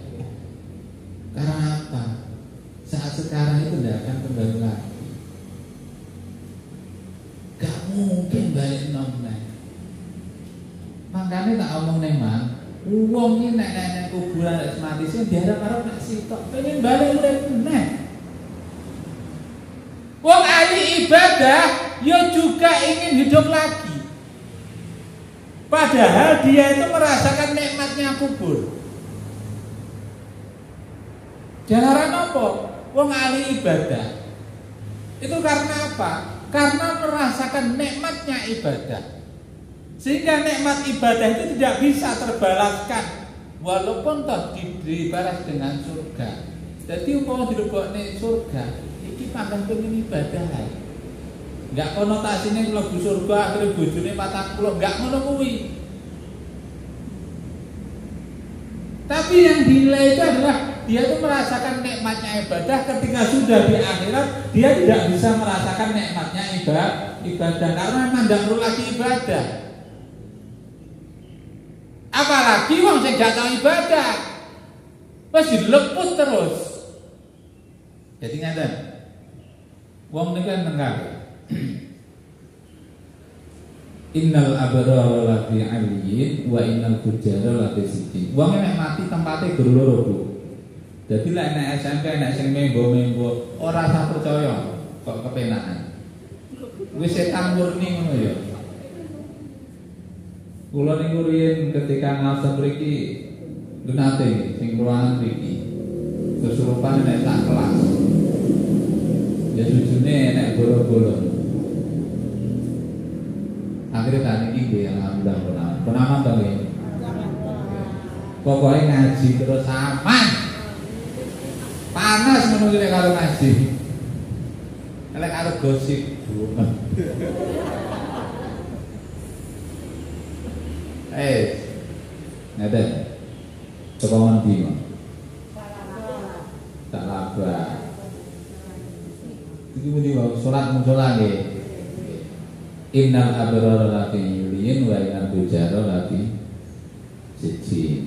Karena apa? Saat sekarang itu tidak akan kembali lagi. Gak mungkin balik nolnya. Makanya tak omong nemang, uang ini nek kuburan nek mati sih diharap-harap nak sitok pengen balik urip meneh. Wong ahli ibadah ya juga ingin hidup lagi. Padahal dia itu merasakan nikmatnya kubur. Jalaran apa? Wong ahli ibadah. Itu karena apa? Karena merasakan nikmatnya ibadah. Sehingga nikmat ibadah itu tidak bisa terbalaskan walaupun toh dibalas dengan surga. Jadi umpama dilebokne surga, iki pangkat pengen ibadah ae. Enggak konotasinya mlebu surga akhirnya bojone 40, enggak ngono kuwi. Tapi yang dinilai itu adalah dia itu merasakan nikmatnya ibadah. Ketika sudah di akhirat, dia tidak bisa merasakan nikmatnya ibadah karena memang tidak perlu lagi ibadah. Apalagi wong sing gak tau ibadah, wis dileput terus. Jadi ngaten, wong niku kan nenggal. Innal abrara lafi 'aliyyin wa innal fujjara lafi sijjin. Wong nek mati tempate guru loro, Bu. Dadi lek nek SMP nek sing membo-membo ora usah percaya kok kepenakan. Wis setan murni ngono ya. Kula niku riyen ketika ngaos mriki genate sing ruangan mriki. Kesurupan nek tak kelas. Ya jujune nek bolo-bolo. Akhirnya tadi ini alhamdulillah penama bang. Pokoknya ngaji terus aman. Panas menunggu kalau ngaji. Kalau ada gosip, nggak ada. Kebangun bima. Tak laba. Itu mesti sholat lagi. Innal abrara lafi 'aliyyin wa innal fujjara lafi sijjin.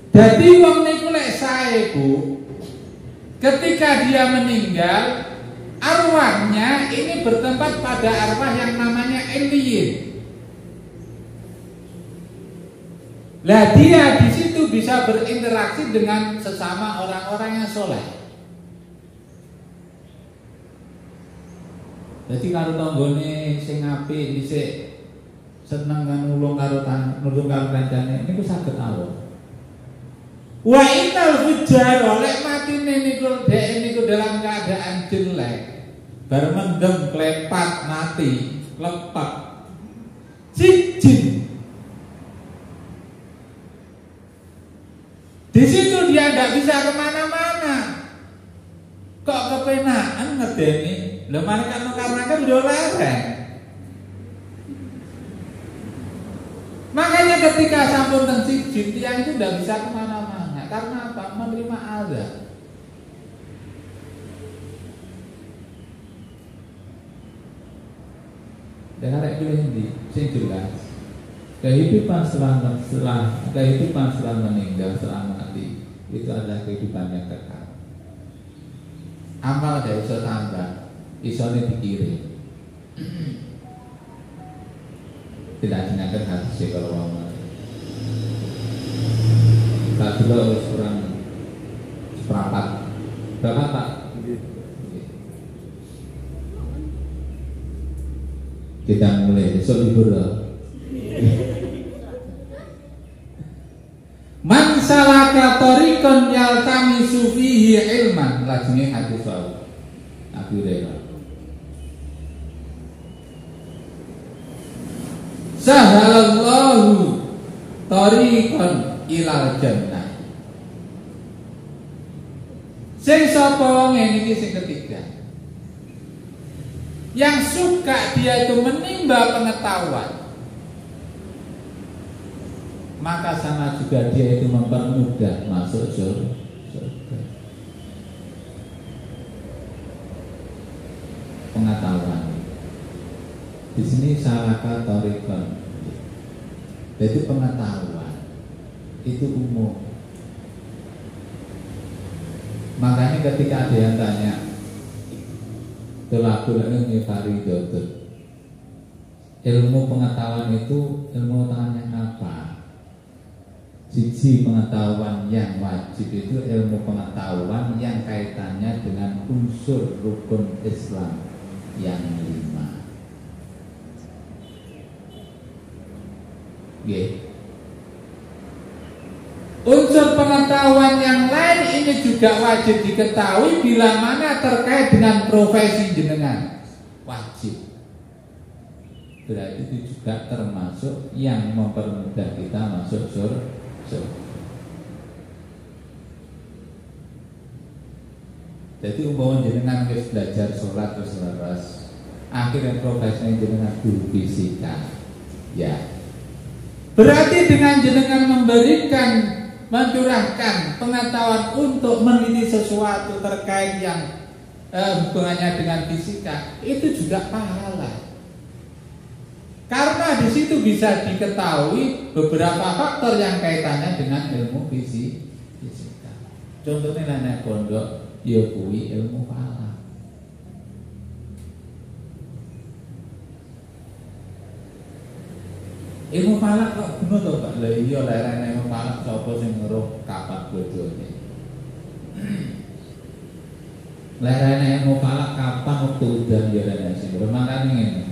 Jadi wong niku lek sae, Bu, ketika dia meninggal, arwahnya ini bertempat pada arwah yang namanya 'aliyyin. Lah dia di situ bisa berinteraksi dengan sesama orang-orang yang soleh. Jadi kalau tanggone sing apik dhisik seneng kan nulung karo kancane niku saged awon. Wa innal fujjara lek matine niku dhek niku dalam keadaan jelek. Bar mendem klepat mati, lepet. Sijjin. Di situ dia tidak bisa kemana-mana. Kok kepenaan ngedeni? Lho malaikat karena kan udah lereng. Makanya ketika sampun teng sijin tiang itu tidak bisa kemana-mana. Karena apa? Menerima azab. Dan arek pilih di sing jelas. Kehidupan setelah meninggal, setelah mati itu adalah kehidupan yang kekal. Amal dari iso tambah, isone dikirim. Tidak dinakan hati kalau amal. Tak dulu kurang seperempat. Berapa Pak? Kita mulai besok libur loh. Man salaka tariqan yaltamisu fihi ilman, lajenge hadis sawu. Abi Hurairah. Sahalallahu tariqan ilal jannah. Sing sapa wong iki sing ketiga. Yang suka dia itu menimba pengetahuan, maka sama juga dia itu mempermudah masuk surga. Pengetahuan. Di sini salaka tariqan. Jadi pengetahuan itu umum. Makanya ketika ada yang tanya, tolakul ilmi faridatun, ilmu pengetahuan itu ilmu tangannya apa? Siji pengetahuan yang wajib itu ilmu pengetahuan yang kaitannya dengan unsur rukun Islam yang 5. Unsur pengetahuan yang lain ini juga wajib diketahui bila mana terkait dengan profesi jenengan. Wajib. Berarti itu juga termasuk yang mempermudah kita masuk surga. Jadi umpama jenengan wis belajar sholat terus leres, akhirnya profesinya jenengan guru fisika, ya. Berarti dengan jenengan mencurahkan pengetahuan untuk meneliti sesuatu terkait yang hubungannya dengan fisika, itu juga pahala. Karena di situ bisa diketahui beberapa faktor yang kaitannya dengan ilmu fisika. Contohnya nenek pondok, ya kuwi ilmu falak. Ilmu falak kok ngono to, Pak? Lah iya lerene ilmu falak sapa sing ngeruh kapan bojone. Lerene ilmu falak kapan waktu udan ya lerene sing makane ngene.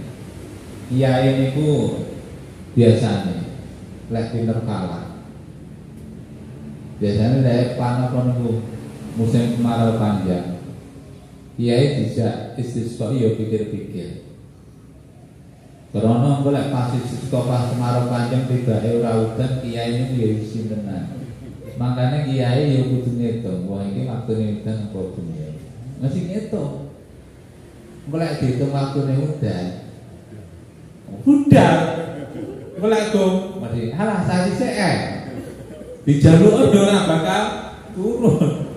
Kiai niku biasane lek pinter falak. Biasane lek panas niku musim kemarau panjang, kiai bisa istisqa ya pikir-pikir. Karena golek pas istisqa pas kemarau panjang tiba ora udan, kiai ini ya isin tenan. Makanya kiai ya kudu ngitung, wah iki waktune udan apa dunya. Mesti ngitung. Golek diitung waktune udan. Udan. Golek dong, mesti halah sasi sik. Dijaluk ora bakal turun.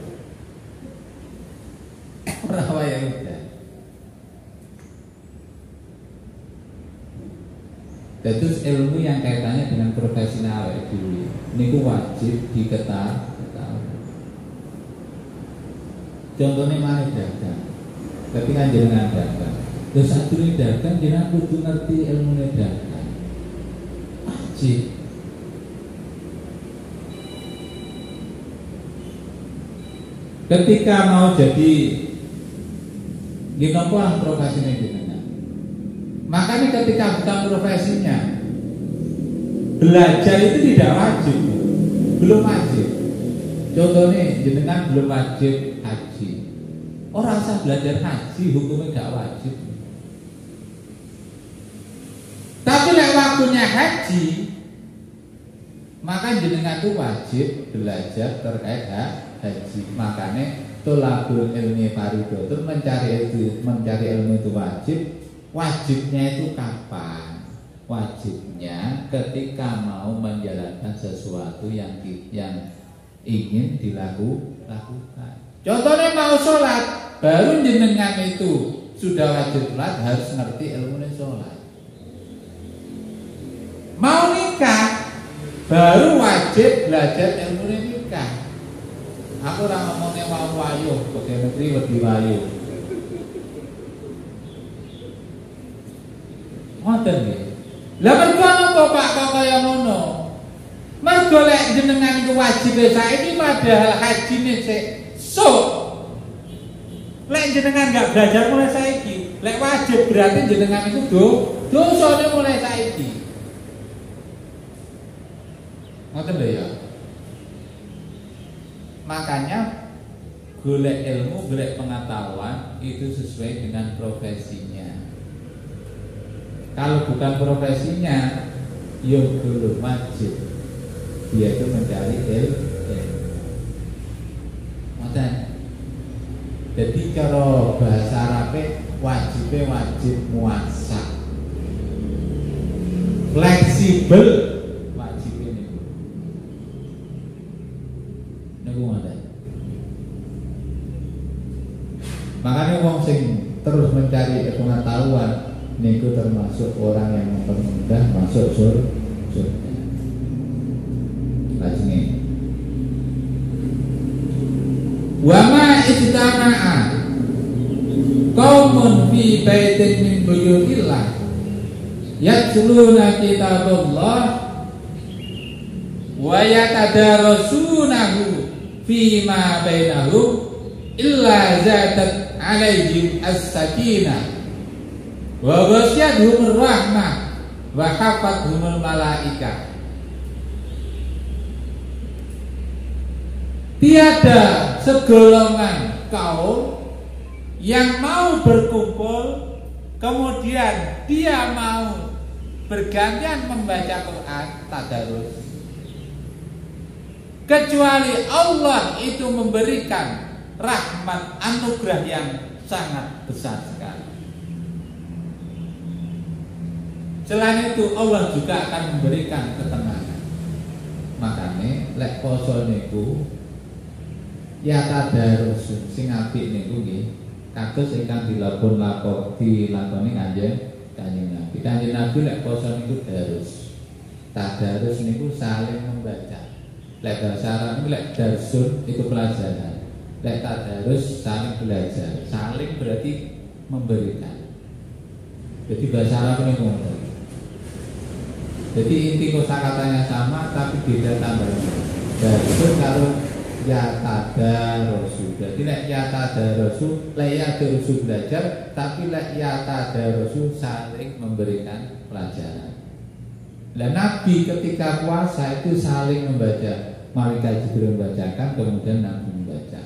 Rawa yang udah. Dan terus ilmu yang kaitannya dengan profesional itu, ini wajib diketahui. Contohnya mana dagang, tapi kan jangan dagang. Terus satu ini dagang, jangan kudu ngerti ilmu dagang. Wajib. Ketika mau jadi gimana pulang profesinya gimana? Makanya ketika bukan profesinya, belajar itu tidak wajib, belum wajib. Contohnya jenengan belum wajib haji, orang usah belajar haji hukumnya tidak wajib. Tapi lek waktunya haji, maka jenengan itu wajib belajar terkait haji. Makanya tolabul ilmi fardhu, mencari ilmu itu wajib. Wajibnya itu kapan? Wajibnya ketika mau menjalankan sesuatu yang ingin dilakukan. Contohnya mau sholat, baru jenengan itu sudah wajib sholat, harus ngerti ilmu sholat. Mau nikah, baru wajib belajar ilmu nikah. Aku ora ngomongnya mau wayu, pegawai negeri wedi wayu. Ngoten nggih. Lah mergo napa Pak kok kaya ngono? Mergo lek jenengan iku wajib saiki padahal hajine sik sok. Lek jenengan enggak belajar mulai saiki, lek wajib berarti jenengan iku dosane mulai saiki. Ngoten lho ya. Makanya golek ilmu, golek pengetahuan itu sesuai dengan profesinya. Kalau bukan profesinya, ya belum wajib. Dia itu mencari ilmu. Jadi kalau bahasa Arabnya wajib muasak, fleksibel wajib ini. Makanya wong sing terus mencari pengetahuan niku termasuk orang yang mempermudah masuk surga. Lajenge. Wa ma ijtama'a qaumun fi baitin min buyutillah yatluna kitaballah wa yatadarasunahu fi ma bainahum illa zadat alaihim as-sakinah wa ghasyiyatuhumur rahmah wa hafathumul malaikah. tiada segolongan kaum yang mau berkumpul kemudian dia mau bergantian membaca Quran tadarus, kecuali Allah itu memberikan rahmat anugerah yang sangat besar sekali. Selain itu Allah juga akan memberikan ketenangan. Makanya lek poso niku ya tadarus sing apik niku nggih kados ingkang dilakoni Kanjeng Nabi. Kanjeng Nabi lek poso niku darus. Tadarus niku saling membaca. Lek bahasa Arab niku lek darsun itu pelajaran. Lek tadarus saling belajar. Saling berarti memberikan. Jadi bahasa Arab niku ngono. Jadi inti kosakatanya sama tapi beda tambahan. Darsun karo ya tadarusu. Jadi lek ya tadarusu, lek ya tadarusu belajar, tapi lek ya tadarusu saling memberikan pelajaran. Dan Nabi ketika puasa itu saling membaca. Malaikat Jibril membacakan, kemudian Nabi membaca.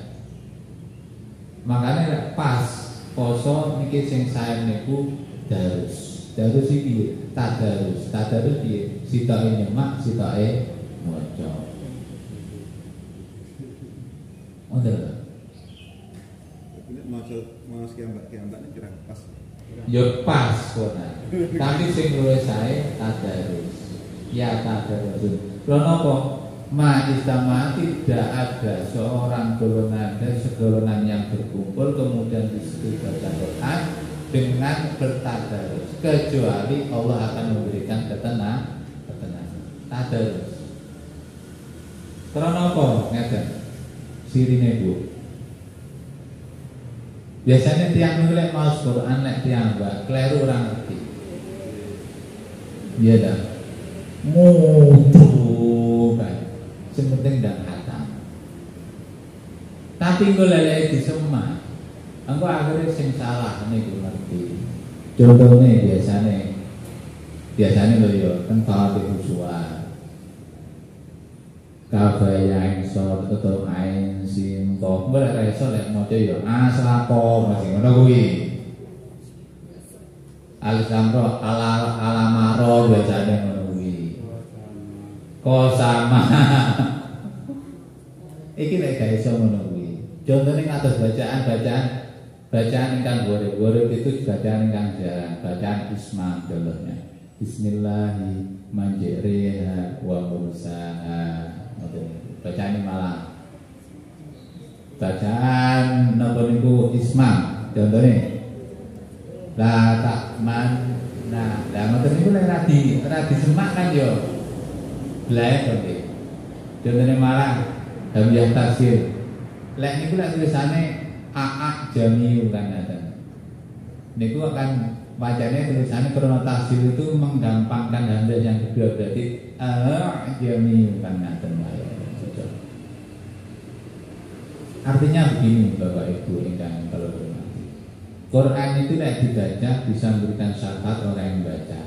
Makanya pas poso niki sing sae niku darus. Darus iki tadarus. Tadarus piye? Sitoke nyemak, sitoke maca. Onda. Mas kiambak ini kira pas. Ya pas kona. Tapi sing luwih sae tadarus. Ya tadarus. Karena apa? Majistama tidak ada seorang golongan dan segolongan yang berkumpul kemudian disitu baca Quran dengan bertadarus, kecuali Allah akan memberikan ketenangan. Tadarus. Karena apa? Ngeten. Sirine Bu. Biasanya tiang ngelek maus Quran lek tiang mbak kleru orang ngerti. Iya dah. Mutu kan. Sementing dan hatam. Tapi gue lelai di semua. Aku akhirnya sing salah nih gue ngerti. Contohnya biasanya lo yo tentang khusyuan. Kabayang sor atau ain sim tok boleh reso lek moco yo aslapo masih ngono kuwi. Al-samro alamaro biasane ngono kuwi. Kosama. Iki lek gak iso ngono kuwi. Contone ngatos bacaan ingkang gore-gore itu bacaan ingkang jarang, bacaan isma contohnya. Bismillahi manjriha wa mursaha. Bacaan ini malah bacaan napa niku isma contohnya la takman nah ngoten niku lek ora disemak kan yo blae to nggih contohnya malah hamzah tasir lek niku lek tulisane aa jamiu kan ngaten niku akan bacanya tulisannya karena tasir itu menggampangkan hamzah yang kedua berarti jamiu kan ngaten. Artinya begini Bapak Ibu ingkang kalau hormati. Quran itu nek dibaca bisa memberikan syafaat orang yang baca.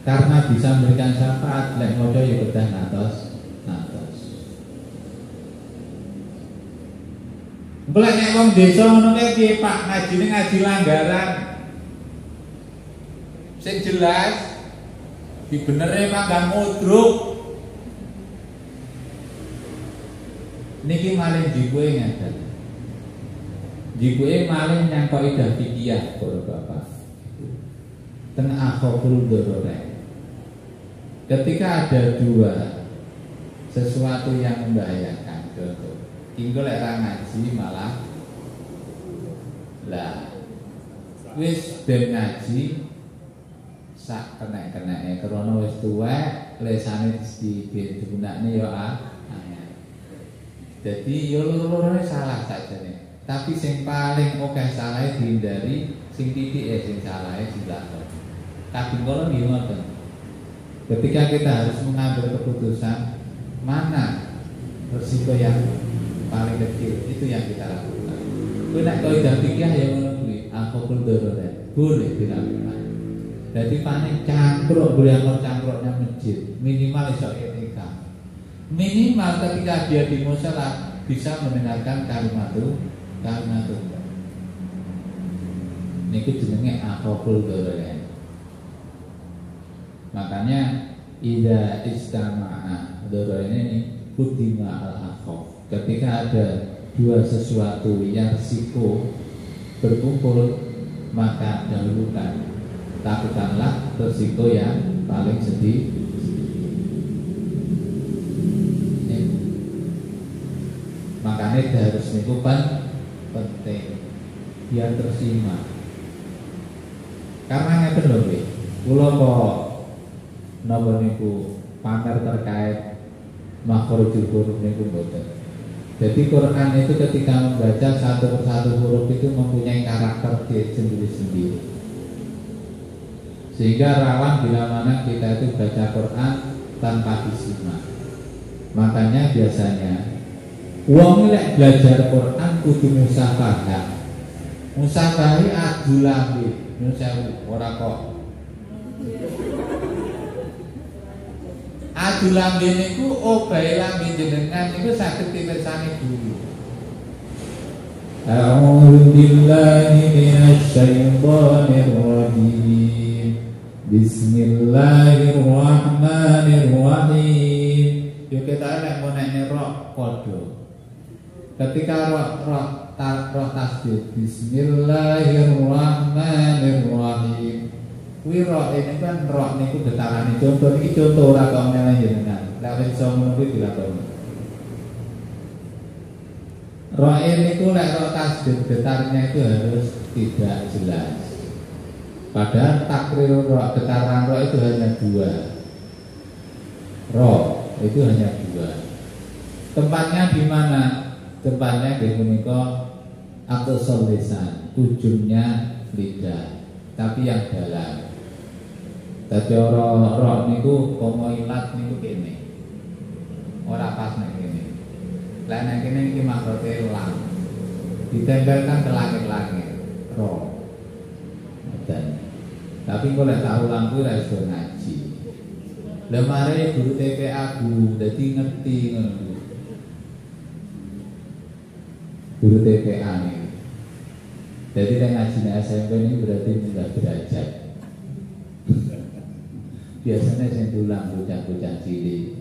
Karena bisa memberikan syafaat lek maca ya kedah natos. Mbelak nek wong desa ngono kae piye Pak ngajine ngaji langgaran. Sing jelas dibenere manggang mudruk. Niki maling jikuwe ngaten. Jikuwe maling yang kaidah fikih para Bapak. Ten akhokul dorore. Ketika ada dua sesuatu yang membahayakan contoh. Inggo lek ra ngaji malah lah wis ben ngaji sak kena-kenake krana wis tuwek lesane digunakne ya jadi yo loro-lorone salah sajane. Tapi sing paling akeh salahe dihindari, sing titike sing salahe dilakoni. Kadung kala nggih ngoten. Ketika kita harus mengambil keputusan mana risiko yang paling kecil, itu yang kita lakukan. Kuwi nek kaidah fikih ya ngono kuwi, akhokul dorore. Boleh dilakukan. Jadi paling cangkruk boleh cangkruknya masjid, minimal iso etika. Minimal ketika dia di musala bisa mendengarkan kalimatullah. Niku jenenge akhaful dororain. Makanya ida istama'a dororain ini kudima al-akhaf. Ketika ada dua sesuatu yang risiko berkumpul, maka dahulukan, takutkanlah risiko yang paling sedih. Makanya harus niku penting biar tersimak. Karena ngeten lho nggih, kula kok napa niku pamer terkait makhrajul huruf niku mboten. Jadi Quran itu ketika membaca satu persatu huruf itu mempunyai karakter sendiri-sendiri. Sehingga rawan bila mana kita itu baca Quran tanpa disimak. Makanya biasanya wong lek belajar Quran kudu musafahah. Musafahi adu lambe, nusewu ora kok. Adu lambe niku obahe lambe jenengan niku saged dimirsani dulu. A'udzu billahi minasy syaithanir rajim. Bismillahirrahmanirrahim. Yo kita lek menene roh padha. Ketika roh tasbih Bismillahirrahmanirrahim. Kuwi roh ini kan roh niku getarane. Contoh iki contoh ora kok meneh jenengan. Lek iso ngono kuwi dilakoni. Roh ini ku lek roh tasbih getarnya itu harus tidak jelas. Padahal takrir roh, getaran roh itu hanya dua. Roh itu hanya dua. Tempatnya di mana? Tempatnya di punika aqsal lisan, ujungnya lidah, tapi yang dalam. Dadi roh niku komoilat niku kene. Ora pas nek kene. Lah nek kene iki makrote lang. Ditempelkan ke langit-langit. Roh. Dan tapi kok lek tak ulang kuwi ra iso ngaji. Lah mare guru TPA Bu dadi ngerti ngono. Guru TPA ini. Jadi yang ngaji SMP ini berarti sudah derajat. Biasanya saya tulang bocah-bocah cilik.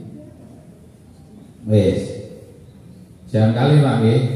Wes, jangan kali Pak nggih.